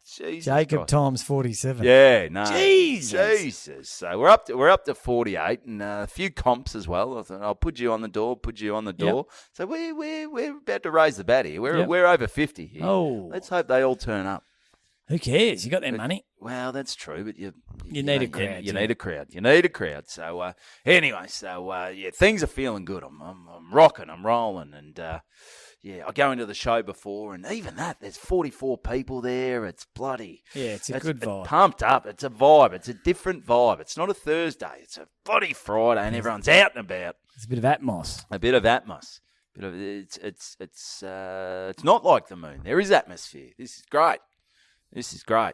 Jesus Jacob Christ. times 47. Yeah, no. Jesus. So we're up to 48 and a few comps as well. I thought, I'll put you on the door. Yep. So we're about to raise the bat here. We're over 50 here. Oh. Let's hope they all turn up. Who cares? You got their money. Well, that's true, but you need a crowd. You need a crowd. You need a crowd. So anyway, things are feeling good. I'm rocking. I'm rolling, and I go into the show before, and even that, there's 44 people there. It's bloody. Yeah, it's a good vibe. It's pumped up. It's a vibe. It's a different vibe. It's not a Thursday. It's a bloody Friday, and everyone's out and about. It's a bit of atmos. It's not like the moon. There is atmosphere. This is great.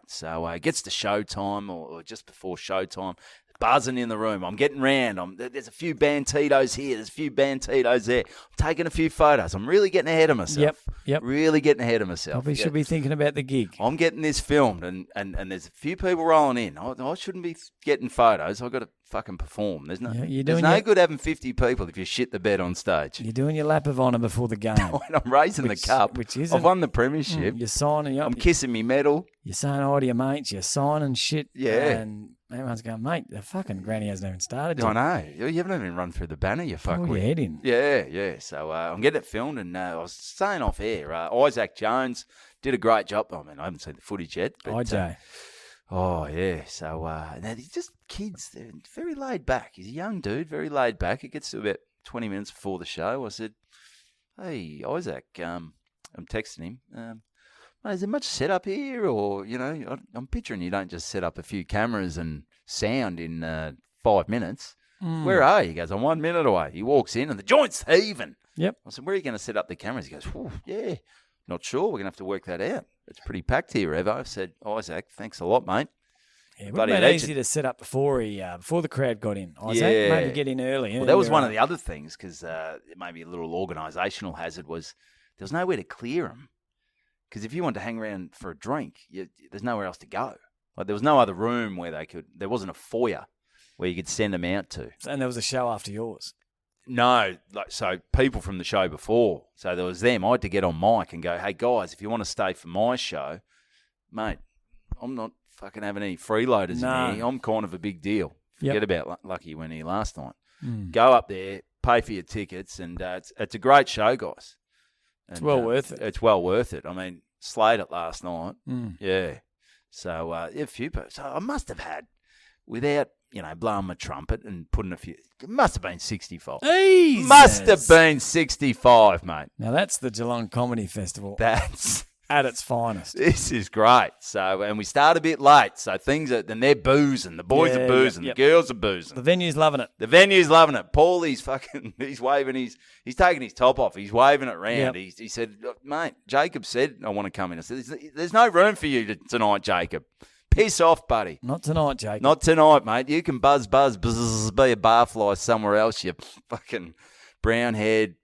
So it gets to showtime or just before showtime. Buzzing in the room. I'm getting round. There's a few Bantitos here. There's a few Bantitos there. I'm taking a few photos. I'm really getting ahead of myself. Yep. Really getting ahead of myself. Probably should be thinking about the gig. I'm getting this filmed and there's a few people rolling in. I shouldn't be getting photos. I've got to fucking perform. There's no good having 50 people if you shit the bed on stage. You're doing your lap of honour before the game. When I'm raising the cup. I've won the premiership. You're signing. I'm kissing me medal. You're saying hi to your mates. You're signing shit. Yeah. And everyone's going, mate, the fucking granny hasn't even started yet. I know. You haven't even run through the banner, you fuck with. Your head in. Yeah. So I'm getting it filmed, and I was saying off air, Isaac Jones did a great job. I mean, I haven't seen the footage yet. But, IJ. yeah. So now he's just kids. They're very laid back. He's a young dude, very laid back. It gets to about 20 minutes before the show. I said, hey, Isaac, I'm texting him. Mate, is there much setup here? Or, I'm picturing you don't just set up a few cameras and sound in 5 minutes. Where are you? He goes, I'm 1 minute away. He walks in and the joint's heaving. Yep. I said, where are you going to set up the cameras? He goes, yeah, not sure. We're going to have to work that out. It's pretty packed here, Evo. I said, Isaac, thanks a lot, mate. Yeah, it would have been easy to set up before the crowd got in. Isaac, maybe get in early. Well, that was one of the other things, because maybe a little organisational hazard was there was nowhere to clear them. Because if you want to hang around for a drink, there's nowhere else to go. Like there was no other room where there wasn't a foyer where you could send them out to. And there was a show after yours. No, so people from the show before. So there was them. I had to get on mic and go, hey guys, if you want to stay for my show, mate, I'm not fucking having any freeloaders in here. I'm kind of a big deal. Forget about Lucky when here last night. Go up there, pay for your tickets, and it's a great show, guys. It's well worth it. It's well worth it. I mean, slayed it last night. Mm. Yeah. So a few people. So I must have had, without blowing my trumpet and putting a few. It must have been 65. Jesus. Must have been 65, mate. Now that's the Geelong Comedy Festival. That's at its finest. This is great. So, and we start a bit late. So things are, and they're boozing. The boys are boozing. Yep. The girls are boozing. The venue's loving it. The venue's loving it. Paulie's he's waving he's taking his top off. He's waving it round. Yep. He said, mate, Jacob said, I want to come in. I said, there's no room for you tonight, Jacob. Piss off, buddy. Not tonight, Jacob. Not tonight, mate. You can buzz, be a barfly somewhere else, you fucking brown-haired,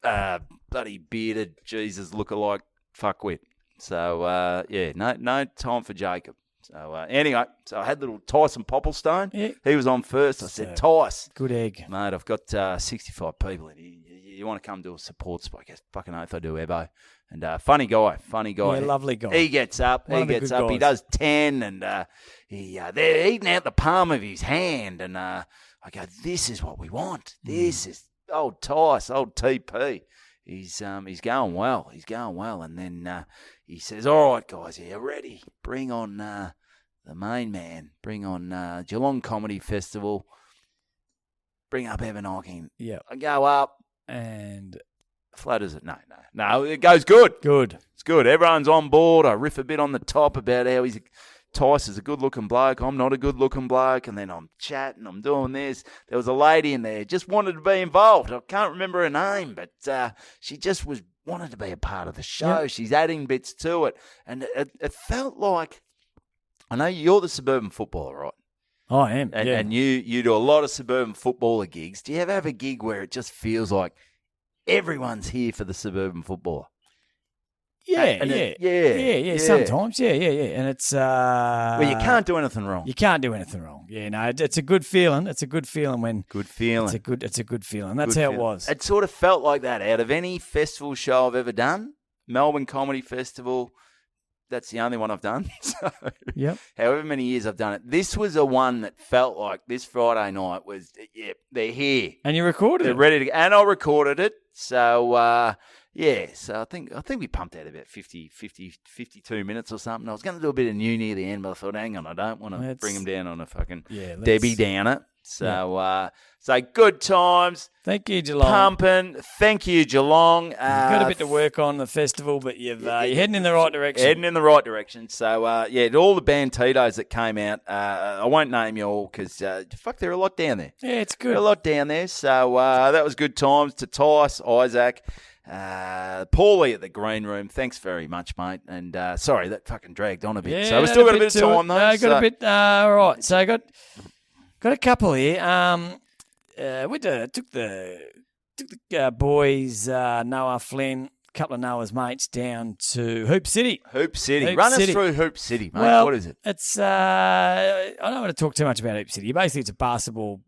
bloody bearded, Jesus lookalike fuckwit. So, no time for Jacob. So, anyway, I had little Tyson Popplestone. Yeah. He was on first. I said, Tice. Good egg. Mate, I've got 65 people in here. You want to come do a support spot? I guess fucking oath I do, Ebo. And funny guy. Yeah, lovely guy. He gets up. One of the good guys. He does 10, and they're eating out the palm of his hand. And I go, this is what we want. This is old Tice, old TP. He's going well. He's going well. And then he says, all right, guys, are you ready? Bring on the main man. Bring on Geelong Comedy Festival. Bring up Evan Hocking. Yeah. I go up. And flutters it. No, it goes good. Good. It's good. Everyone's on board. I riff a bit on the top about how Tice is a good-looking bloke. I'm not a good-looking bloke. And then I'm chatting. I'm doing this. There was a lady in there just wanted to be involved. I can't remember her name, but she just wanted to be a part of the show. Yeah. She's adding bits to it. And it felt like, I know you're the suburban footballer, right? I am, And you do a lot of suburban footballer gigs. Do you ever have a gig where it just feels like everyone's here for the suburban footballer? Yeah. Sometimes, yeah. And it's well, you can't do anything wrong. You can't do anything wrong. Yeah, no, it's a good feeling. It's a good feeling when good feeling. It's a good feeling. That's how it was. It sort of felt like that out of any festival show I've ever done. Melbourne Comedy Festival. That's the only one I've done. So, yep. However many years I've done it, this was a one that felt like this Friday night was, they're here. And you recorded it. They're ready to go. And I recorded it. So, so I think we pumped out about 52 minutes or something. I was going to do a bit of new near the end, but I thought, hang on, I don't want to bring them down on a fucking Debbie Downer. So, so good times. Thank you, Geelong. Pumping. Thank you, Geelong. You've got a bit to work on the festival, but you're heading in the right direction. Heading in the right direction. So, all the Bantitos that came out, I won't name you all because, they're a lot down there. Yeah, it's good. They're a lot down there. So, that was good times to Tice, Isaac, Paulie at the green room. Thanks very much, mate. And sorry, that fucking dragged on a bit. Yeah, so, we've still got a bit of time, though. No, got a bit. All right. So, I got a couple here. We took the boys, Noah Flynn, a couple of Noah's mates, down to Hoop City. Run us through Hoop City, mate. Well, what is it? It's I don't want to talk too much about Hoop City. Basically, it's a basketball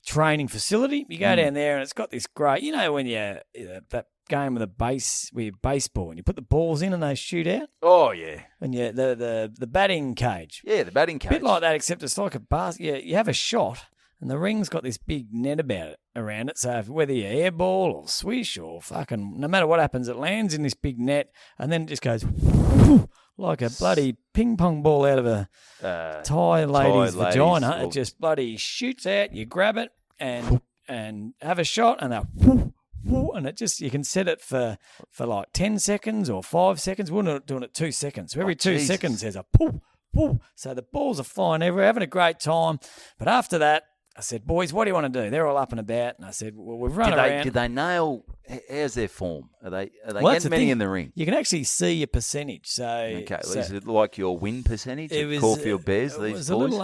training facility. You go down there and it's got this great, when that game with baseball and you put the balls in and they shoot out. Oh yeah. And the batting cage. Yeah, the batting cage. A bit like that, except it's like a basket. Yeah, you have a shot. And the ring's got this big net around it. So whether you airball or swish or fucking, no matter what happens, it lands in this big net and then it just goes like a bloody ping pong ball out of a Thai lady's vagina. It just bloody shoots out. You grab it and have a shot and and it just, you can set it for like 10 seconds or 5 seconds. We're not doing it 2 seconds. So every 2 seconds there's a poof. So the balls are flying everywhere, having a great time. But after that, I said, boys, what do you want to do? They're all up and about. And I said, well, we've run around. Did they nail, how's their form? Are they getting many in the ring? You can actually see your percentage. So, is it like your win percentage at Caulfield Bears, these boys?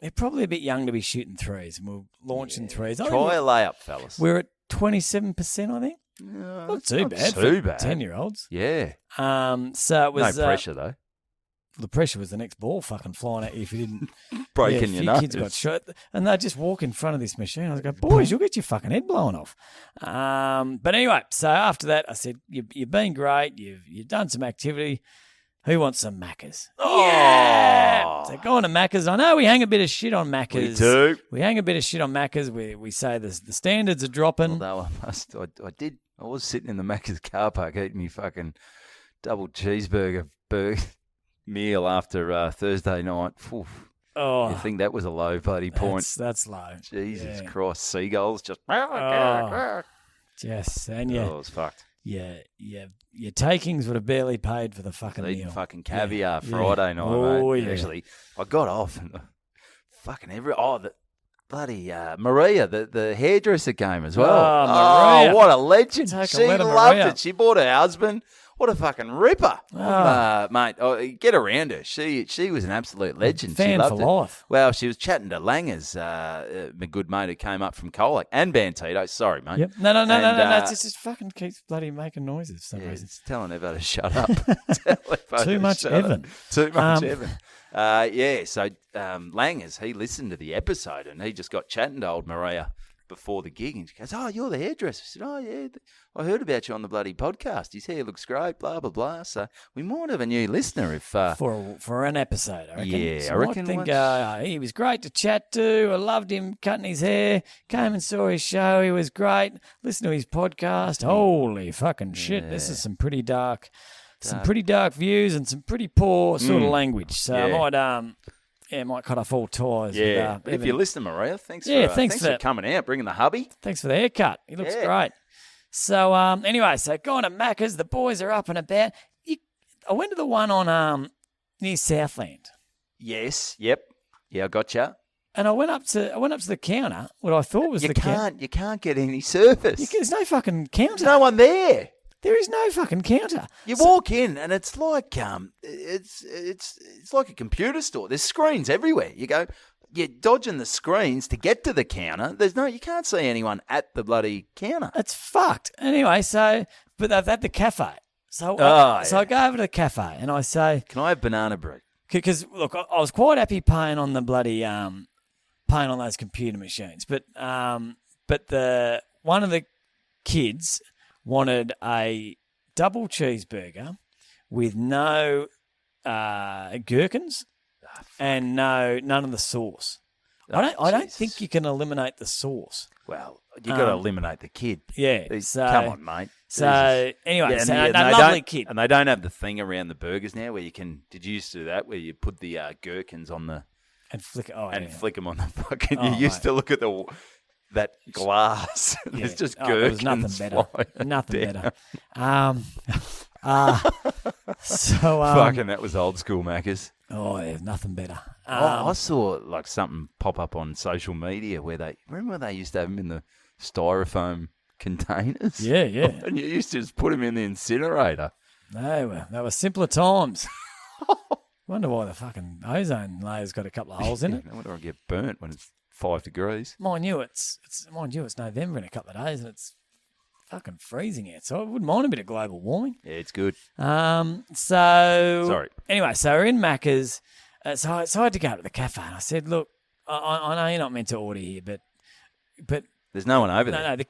They're probably a bit young to be shooting threes. And we're launching threes. Try a layup, fellas. We're at 27%, I think. Not too bad. 10-year-olds. Yeah. So it was... No pressure, though. The pressure was the next ball fucking flying at you if you didn't. Breaking your nose. Kids got shot. And they'd just walk in front of this machine. I was like, boys, you'll get your fucking head blown off. But anyway, so after that, I said, you've been great. You've done some activity. Who wants some Maccas? Oh. Yeah! So go on to Maccas. I know we hang a bit of shit on Maccas. We do. We hang a bit of shit on Maccas. We say the standards are dropping. Although I was sitting in the Macca's car park eating me fucking double cheeseburger meal after Thursday night. Oof. Oh, You think that was a low bloody point? That's low. Jesus Yeah. Christ, seagulls just. Yes, and Oh, it was fucked. your takings would have barely paid for the fucking Eating meal. fucking caviar Yeah. Friday night, Oh, mate. yeah. Actually, I got off and the bloody Maria, the hairdresser came as well. Oh, Maria. What a legend. Take a She letter, loved Maria. it. She bought her husband. What a fucking ripper. Oh. Mate, get around her. She was an absolute legend. She Fan for loved it. life. Well, she was chatting to Langers, my good mate who came up from Colac, and Banter. Sorry, mate. Yep. No. And, It just fucking keeps bloody making noises for some Yeah, reason. it's telling Evo to shut up. Tell Evo Too to much shut up. Evan. Too much Um, Evan. So Langers, he listened to the episode and he just got chatting to old Maria before the gig. And she goes, "Oh, you're the hairdresser." I said, "Oh, yeah. I heard about you on the bloody podcast. His hair looks great, blah, blah, blah." So we might have a new listener if... For an episode, I reckon. Yeah, So I reckon think once- he was great to chat to. I loved him cutting his hair. Came and saw his show. He was great. Listened to his podcast. Holy fucking shit! This is some pretty dark views and some pretty poor sort of language. So I might cut off all ties. yeah, with, but if Evan. you listen, Maria, thanks thanks for for- coming out, bringing the hubby. Thanks for the haircut. He looks Yeah. great. So anyway, going to Macca's. The boys are up and about. I went to the one on near Southland, Yes, yep. Yeah, I gotcha. and I went up to the counter. What I thought was You the counter. can't get any service. There's no fucking counter. There's no one there. There is no fucking counter. You walk in and it's like it's like a computer store. There's screens everywhere. You're dodging the screens to get to the counter. You can't see anyone at the bloody counter. It's fucked. Anyway, but they've had the cafe. So Oh, I go over to the cafe and I say, Can I have banana bread? because look, I was quite happy paying on the bloody paying on those computer machines, but the one of the kids wanted a double cheeseburger with no gherkins and none of the sauce. I don't Jesus. think you can eliminate the sauce. Well, you got to eliminate the kid. Yeah, Come on, mate. So anyway, Yeah, so and a they lovely don't- kid. And they don't have the thing around the burgers now where you can. Did you used to do that where you put the gherkins on the And flick it. flick them on the fucking? Oh, you used mate. to look at that glass. Yeah. There's just Oh, gherkins. there was nothing better. flying Nothing down. better. So Fucking, that was old school Macca's. there's nothing better. I saw like something pop up on social media where remember they used to have them in the styrofoam containers. Yeah, yeah. And you used to just put them in the incinerator. They were simpler times. Wonder why the fucking ozone layer's got a couple of holes in it. No wonder I get burnt when it's 5 degrees. Mind you, it's November in a couple of days and it's fucking freezing out. So I wouldn't mind a bit of global warming. Yeah, it's good. Sorry. Anyway, so we're in Macca's. So I had to go to the cafe and I said, look, I know you're not meant to order here, but There's no one over there. no,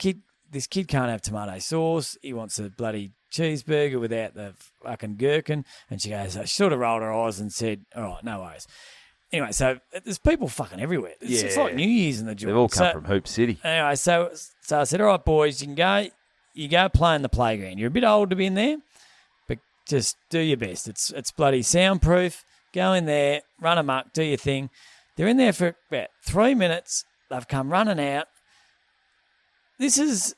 this kid can't have tomato sauce. He wants a bloody cheeseburger without the fucking gherkin. And she sort of rolled her eyes and said, all right, no worries. Anyway, so there's people fucking everywhere. It's like New Year's in the joint. They've all come from Hoop City. Anyway, so I said, all right, boys, you go play in the playground. You're a bit old to be in there, but just do your best. It's bloody soundproof. Go in there, run amok, do your thing. They're in there for about 3 minutes. They've come running out. This is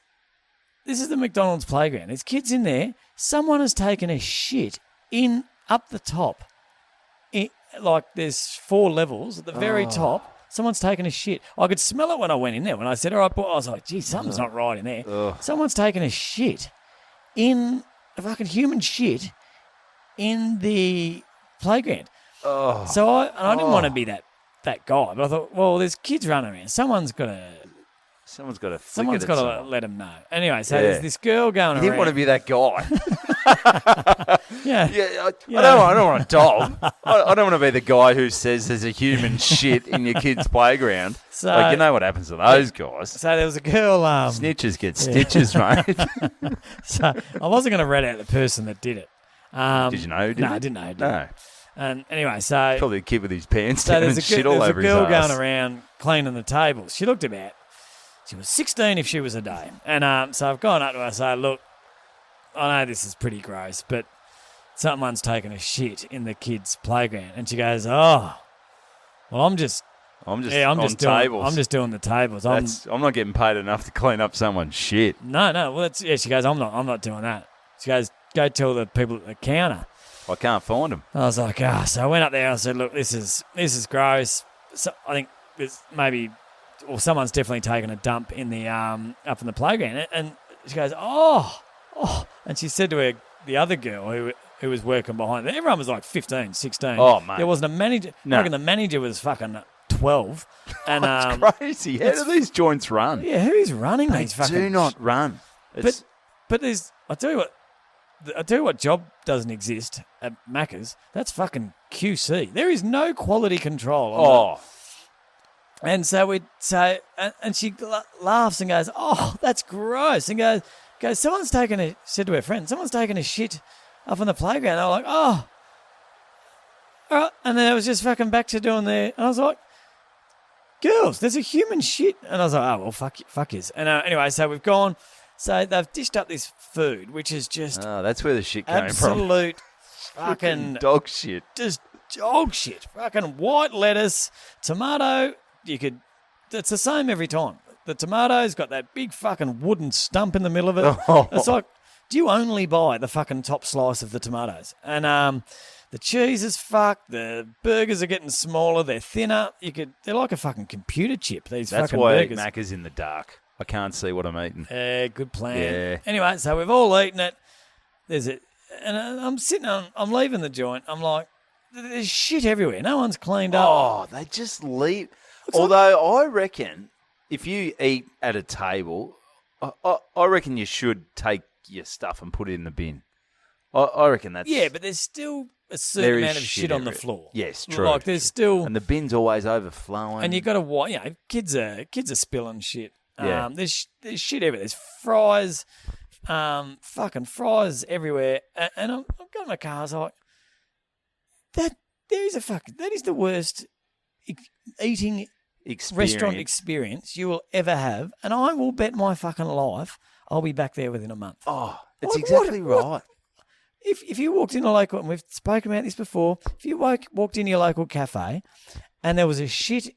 the McDonald's playground. There's kids in there. Someone has taken a shit in up the top. Like there's 4 levels at the very top. Someone's taken a shit. I could smell it when I went in there. When I said, all right, boy, I was like, geez, something's not right in there. Someone's taken a shit a fucking human shit in the playground. So I didn't want to be that guy, but I thought, well, there's kids running around. Someone's got to let them know. Anyway, so there's this girl going around. You didn't want to be that guy. Yeah. I don't want a dog. I don't want to be the guy who says there's a human shit in your kid's playground. So- you know what happens to those guys. So there was a girl. Snitches get stitches, mate. So I wasn't going to read out the person that did it. Did you know? Did No, you? I didn't know. No. And anyway, so Probably a kid with his pants so down there's and shit all over his a girl ass. going around cleaning the tables. She looked about. She was 16 if she was a day. And so I've gone up to her and say, look, I know this is pretty gross, but someone's taken a shit in the kids' playground. And she goes, oh, well, I'm just on doing tables. I'm just doing the tables. I'm not getting paid enough to clean up someone's shit. No. Well, she goes, I'm not doing that. She goes, go tell the people at the counter. I can't find them. I was like, so I went up there and I said, look, this is gross. So I think there's someone's definitely taken a dump in the up in the playground. And she goes, oh, and she said to the other girl who was working behind her, everyone was like 15, 16. Oh, mate. There wasn't a manager. No. I reckon the manager was fucking 12. And That's crazy. How do these joints run? Yeah, who is running They these fucking... do not run. But there's... I tell you what job doesn't exist at Macca's. That's fucking QC. There is no quality control. On that. And so we'd say... And she laughs and goes, oh, that's gross. And goes, said to her friend, someone's taken a shit up on the playground. They were like, oh... All right. And then it was just fucking back to doing their... And I was like, girls, there's a human shit. And I was like, oh, well, fuck is. And anyway, so we've gone... So they've dished up this food, which is just... Oh, that's where the shit came from. Absolute fucking... dog shit. Just dog shit. Fucking white lettuce, tomato. It's the same every time. The tomato's got that big fucking wooden stump in the middle of it. Oh. It's like, do you only buy the fucking top slice of the tomatoes? And the cheese is fucked. The burgers are getting smaller. They're thinner. They're like a fucking computer chip, these That's fucking why burgers. Macca's in the dark. I can't see what I'm eating. Good plan. Yeah. Anyway, so we've all eaten it. And I'm leaving the joint. I'm like, there's shit everywhere. No one's cleaned up. Oh, they just leave. Although I reckon if you eat at a table, I reckon you should take your stuff and put it in the bin. I reckon that's... Yeah, but there's still a certain amount of shit on the floor. Yes, true. Like there's still... And the bin's always overflowing. And you got to... kids are spilling shit. Yeah. There's shit everywhere. There's fries, fucking fries everywhere. And I'm got in my car. I was like, that is the worst eating restaurant experience you will ever have. And I will bet my fucking life I'll be back there within a month. Oh, that's exactly right. If you walked in a local, and we've spoken about this before, if you walked in your local cafe and there was a shit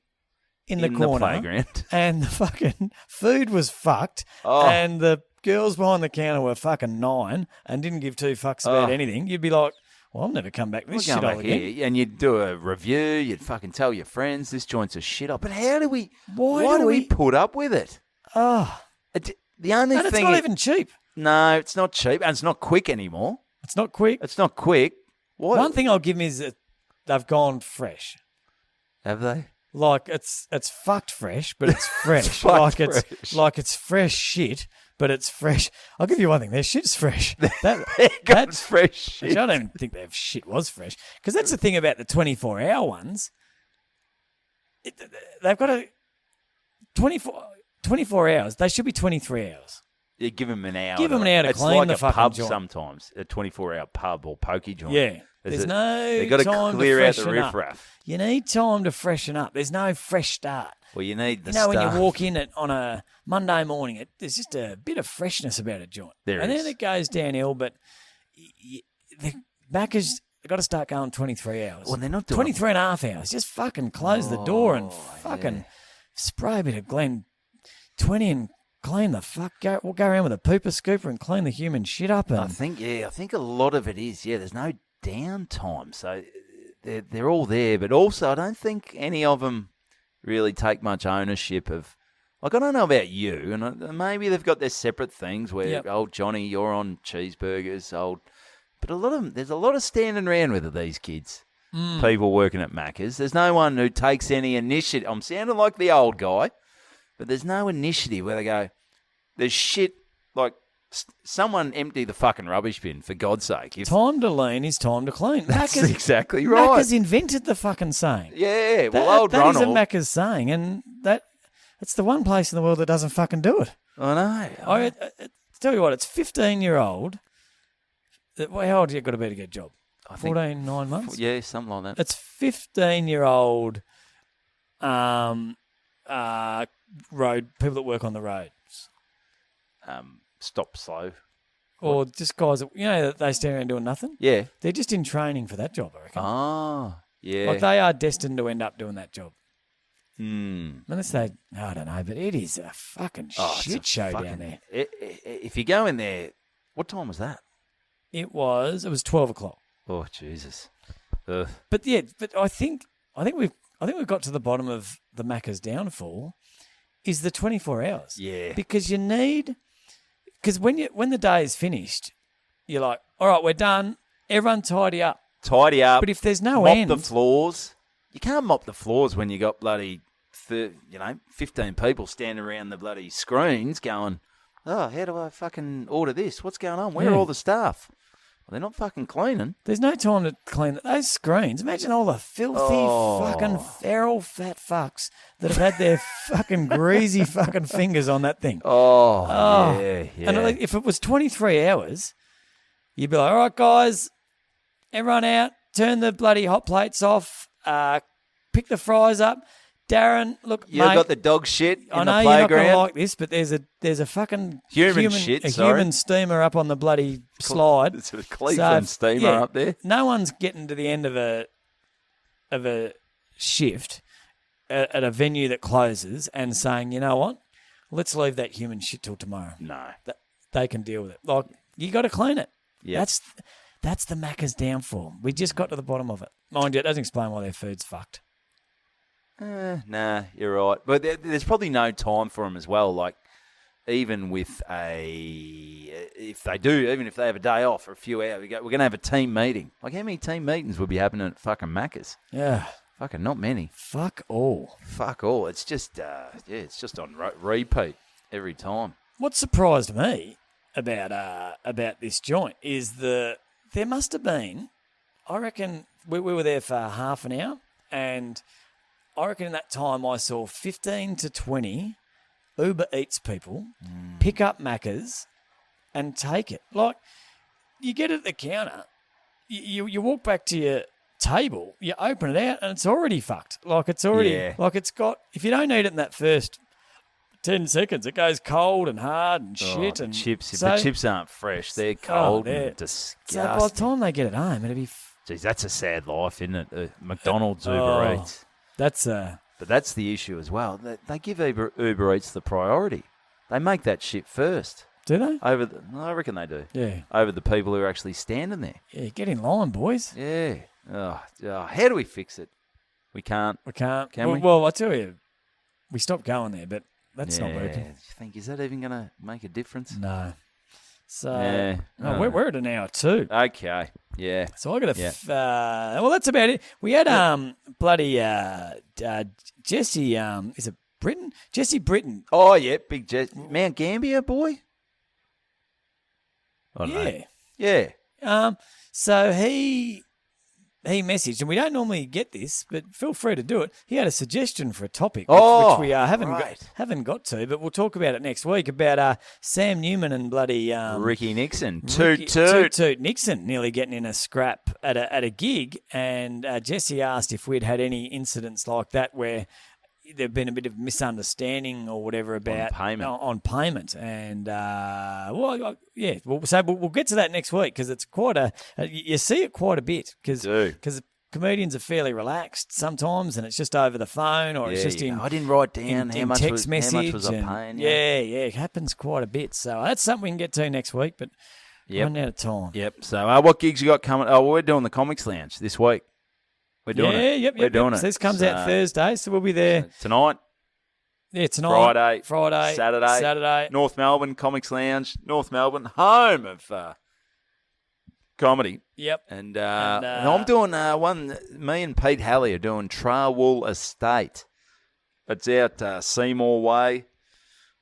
in the corner, playground, and the fucking food was fucked, and the girls behind the counter were fucking 9 and didn't give 2 fucks about anything, you'd be like, well, I'll never come back to this shithole again. And you'd do a review, you'd fucking tell your friends this joint's a shithole. But how do we... Why do we put up with it? The only and thing... it's not even cheap. No, it's not cheap, and it's not quick anymore. It's not quick. It's not quick. What? One thing I'll give them is that they've gone fresh. Have they? Like it's fucked fresh, but it's fresh. Fresh. It's fresh shit, but it's fresh. I'll give you one thing: their shit's fresh. That's fresh shit. Actually, I don't even think their shit was fresh, because that's the thing about the 24-hour ones. They've got a 24 hours. They should be 23 hours. Yeah, give them an hour. Give them an hour to clean the fucking pub joint. Sometimes, a 24-hour pub or pokey joint. Yeah. There's no They've got to time clear to out the freshen up. riffraff. You need time to freshen up. There's no fresh start. Well, you need the You know, when stuff. you walk in on a Monday morning, there's just a bit of freshness about a joint. And then it goes downhill, but the Macca's got to start going 23 hours. Well, they're not doing 23 and a half hours. Just fucking close the door and fucking spray a bit of Glen 20 and clean the fuck. We'll go around with a pooper scooper and clean the human shit up. And I think a lot of it is, there's no downtime. So they're all there. But also, I don't think any of them really take much ownership of... Like, I don't know about you, and maybe they've got their separate things where, old Johnny, you're on cheeseburgers, But there's a lot of standing around with it, these kids. People working at Macca's. There's no one who takes any initiative. I'm sounding like the old guy, but there's no initiative where they go, there's shit, like, someone empty the fucking rubbish bin, for God's sake. Time to lean is time to clean. That's exactly right. Macca's invented the fucking saying. Yeah, well, old Ronald... That is a Macca's saying, and it's the one place in the world that doesn't fucking do it. I know. I tell you what, it's 15-year-old How old you got to be to get a job? I think 14, 9 months? Yeah, something like that. It's 15-year-old road people that work on the roads. Stop slow. Or just guys that, they stand around doing nothing? Yeah. They're just in training for that job, I reckon. Oh, yeah. Like they are destined to end up doing that job. Mm. Unless they, I don't know, but it is a fucking shit show down there. If you go in there, what time was that? It was 12 o'clock. Oh, Jesus. Ugh. But I think we've got to the bottom of the Macca's downfall is the 24 hours. Yeah. Because when the day is finished, you're like, all right, we're done. Everyone tidy up. Tidy up. But if there's no mop end, the floors. You can't mop the floors when you got bloody 15 people standing around the bloody screens going, oh, how do I fucking order this? What's going on? Where are all the staff? Well, they're not fucking cleaning. There's no time to clean those screens. Imagine all the filthy fucking feral fat fucks that have had their fucking greasy fucking fingers on that thing. Yeah. And if it was 23 hours, you'd be like, all right, guys, everyone out, turn the bloody hot plates off, pick the fries up. Darren, look, You've mate, got the dog shit in the playground. I know you're not going to like this, but there's a fucking human steamer up on the bloody slide. It's a Cleveland steamer up there. No one's getting to the end of a shift at a venue that closes and saying, you know what, let's leave that human shit till tomorrow. No. They can deal with it. Like, you got to clean it. Yeah. That's the Macca's downfall. We just got to the bottom of it. Mind you, it doesn't explain why their food's fucked. Nah, you're right. But there's probably no time for them as well. Like, even if they have a day off for a few hours, we're going to have a team meeting. Like, how many team meetings would be happening at fucking Macca's? Yeah. Fucking not many. Fuck all. It's just, it's just on repeat every time. What surprised me about this joint is there must have been, I reckon, we were there for half an hour, and I reckon in that time I saw 15 to 20 Uber Eats people pick up Macca's and take it. Like, you get it at the counter, you walk back to your table, you open it out, and it's already fucked. Like, it's already, like, it's got, if you don't eat it in that first 10 seconds, it goes cold and hard and shit. And chips, the chips aren't fresh. They're cold and disgusting. So by the time they get it home, it'll be... Jeez, that's a sad life, isn't it? McDonald's, Uber Eats. But that's the issue as well. They give Uber Eats the priority. They make that shit first. Do they? I reckon they do. Yeah. Over the people who are actually standing there. Yeah, get in line, boys. Yeah. How do we fix it? We can't. Can we? Well, I tell you, we stopped going there, but that's not working. You think, is that even going to make a difference? No. So, we're at an hour too. Okay. Yeah. So I got to. Well, that's about it. We had bloody Jesse. Is it Britton? Jesse Britton. Oh yeah, big Jesse. Mount Gambier boy. I don't know. Yeah. So he messaged, and we don't normally get this, but feel free to do it. He had a suggestion for a topic, which we haven't got to, but we'll talk about it next week, about Sam Newman and bloody Ricky Nixon. Toot Nixon nearly getting in a scrap at a gig, and Jesse asked if we'd had any incidents like that where there'd been a bit of misunderstanding or whatever about on payment, and we'll get to that next week, because it's quite you see it quite a bit, because comedians are fairly relaxed sometimes, and it's just over the phone, or it's just in. I didn't write down how much text message. How much was I paying? Yeah, it happens quite a bit. So that's something we can get to next week, but running out of time. Yep. So what gigs you got coming? Oh, we're doing the Comics Lounge this week. We're doing it. Yep. We're doing it. So this comes out Thursday, so we'll be there tonight. Yeah, tonight. Friday. Saturday. North Melbourne Comics Lounge. North Melbourne, home of comedy. Yep. And I'm doing one. Me and Pete Halley are doing Trawool Estate. It's out Seymour Way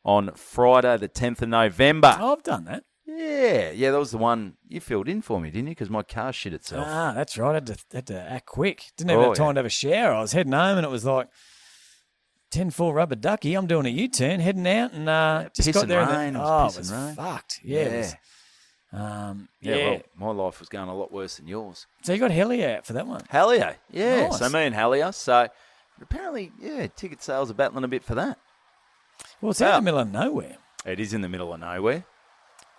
on Friday, the 10th of November. Oh, I've done that. Yeah, that was the one you filled in for me, didn't you? Because my car shit itself. Ah, that's right. I had to act quick. Didn't even have time to have a shower. I was heading home, and it was like 10-4 rubber ducky. I'm doing a U-turn, heading out, and just got there. Rain. It was fucked. Yeah. Well, my life was going a lot worse than yours. So you got Hellier out for that one. Hellier, yeah. Nice. So me and Hellier. So apparently, ticket sales are battling a bit for that. Well, it's out in the middle of nowhere. It is in the middle of nowhere.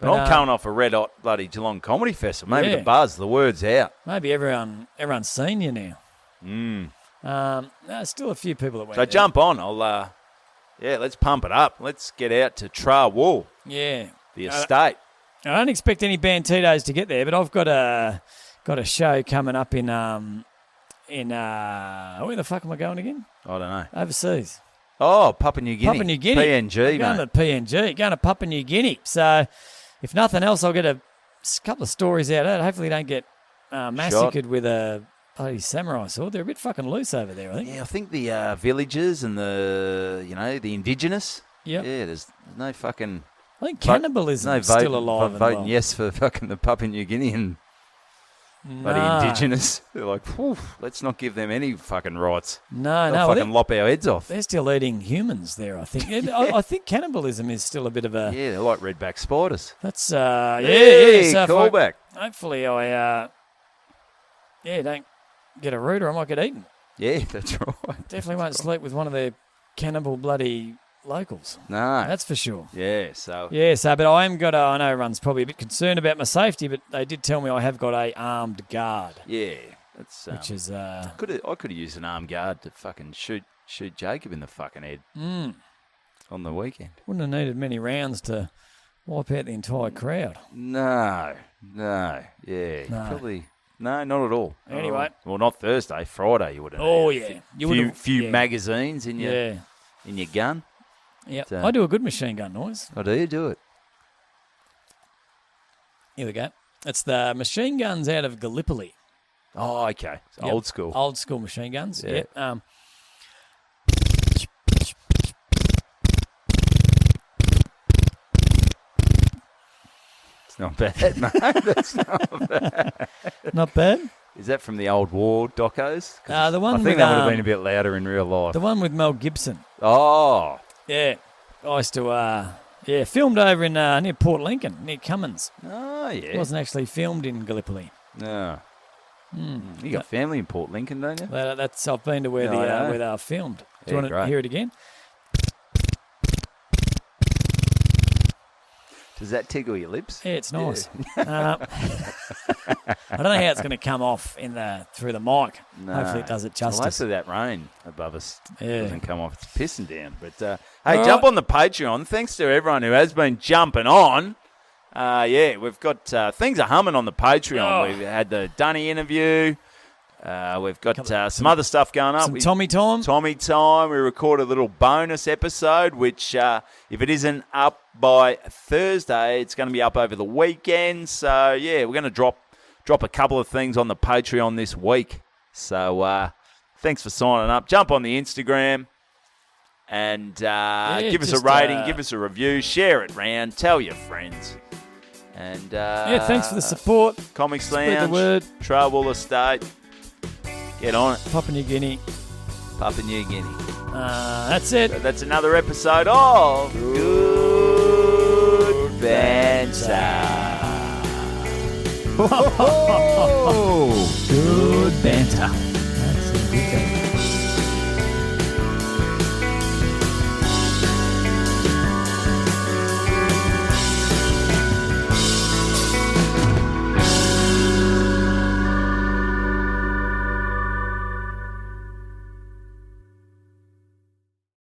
But I'm coming off a red-hot bloody Geelong Comedy Festival. Maybe the buzz, the word's out. Maybe everyone's seen you now. There's still a few people that went. So jump on. Let's pump it up. Let's get out to Tra-Wool. Yeah. The estate. I don't expect any Bantitos to get there, but I've got a show coming up in where the fuck am I going again? I don't know. Overseas. Oh, Papua New Guinea. Papua New Guinea. PNG, going to PNG. Going to Papua New Guinea. So, if nothing else, I'll get a couple of stories out of it. Hopefully, don't get massacred with a bloody samurai sword. They're a bit fucking loose over there, I think. Yeah, I think the villagers and the indigenous. Yep. Yeah, there's no fucking. I think cannibalism is still alive. Voting yes for fucking the Papua New Guinean. Bloody indigenous. They're like, let's not give them any fucking rights. No. Fucking lop our heads off. They're still eating humans there, I think. I think cannibalism is still a bit of a... Yeah, they're like redback spiders. That's, So callback. Hopefully I, don't get a root or I might get eaten. Yeah, that's right. Definitely won't sleep with one of their cannibal bloody locals. No. That's for sure. Yeah, so... but I am got I know everyone's probably a bit concerned about my safety, but they did tell me I have got a armed guard. Yeah, that's... which is... I could have used an armed guard to fucking shoot Jacob in the fucking head on the weekend. Wouldn't have needed many rounds to wipe out the entire crowd. No, yeah. No. Probably... No, not at all. Anyway. Well, not Thursday, Friday you would have. Oh, yeah. Few magazines in your gun. Yeah, I do a good machine gun noise. Oh, do you do it? Here we go. It's the machine guns out of Gallipoli. Oh, okay. So old school. Old school machine guns. Yeah. It's not bad, no. That's not bad. Not bad? Is that from the old war docos? The one I think with, that would have been a bit louder in real life. The one with Mel Gibson. Oh. Yeah. I used to, filmed over in near Port Lincoln, near Cummins. Oh, yeah. It wasn't actually filmed in Gallipoli. No. You got family in Port Lincoln, don't you? I've been to where where they were filmed. Do you want to hear it again? Does that tickle your lips? Yeah, it's nice. Yeah. I don't know how it's going to come off through the mic. No. Hopefully it does it justice. Well, hopefully that rain above us doesn't come off. It's pissing down. But hey, jump on the Patreon. Thanks to everyone who has been jumping on. We've got things are humming on the Patreon. We've had the Dunny interview. We've got some other stuff going up. Some Tommy time. Tommy time. We recorded a little bonus episode, which if it isn't up by Thursday, it's going to be up over the weekend. So, we're going to drop a couple of things on the Patreon this week. So, thanks for signing up. Jump on the Instagram and give us a rating, give us a review, share it round, tell your friends. And thanks for the support. Comics Lounge, Lounge, the word. Tra-Wool Estate. Get on it. Papua New Guinea. That's it. So that's another episode of Good Banter. Good Banter.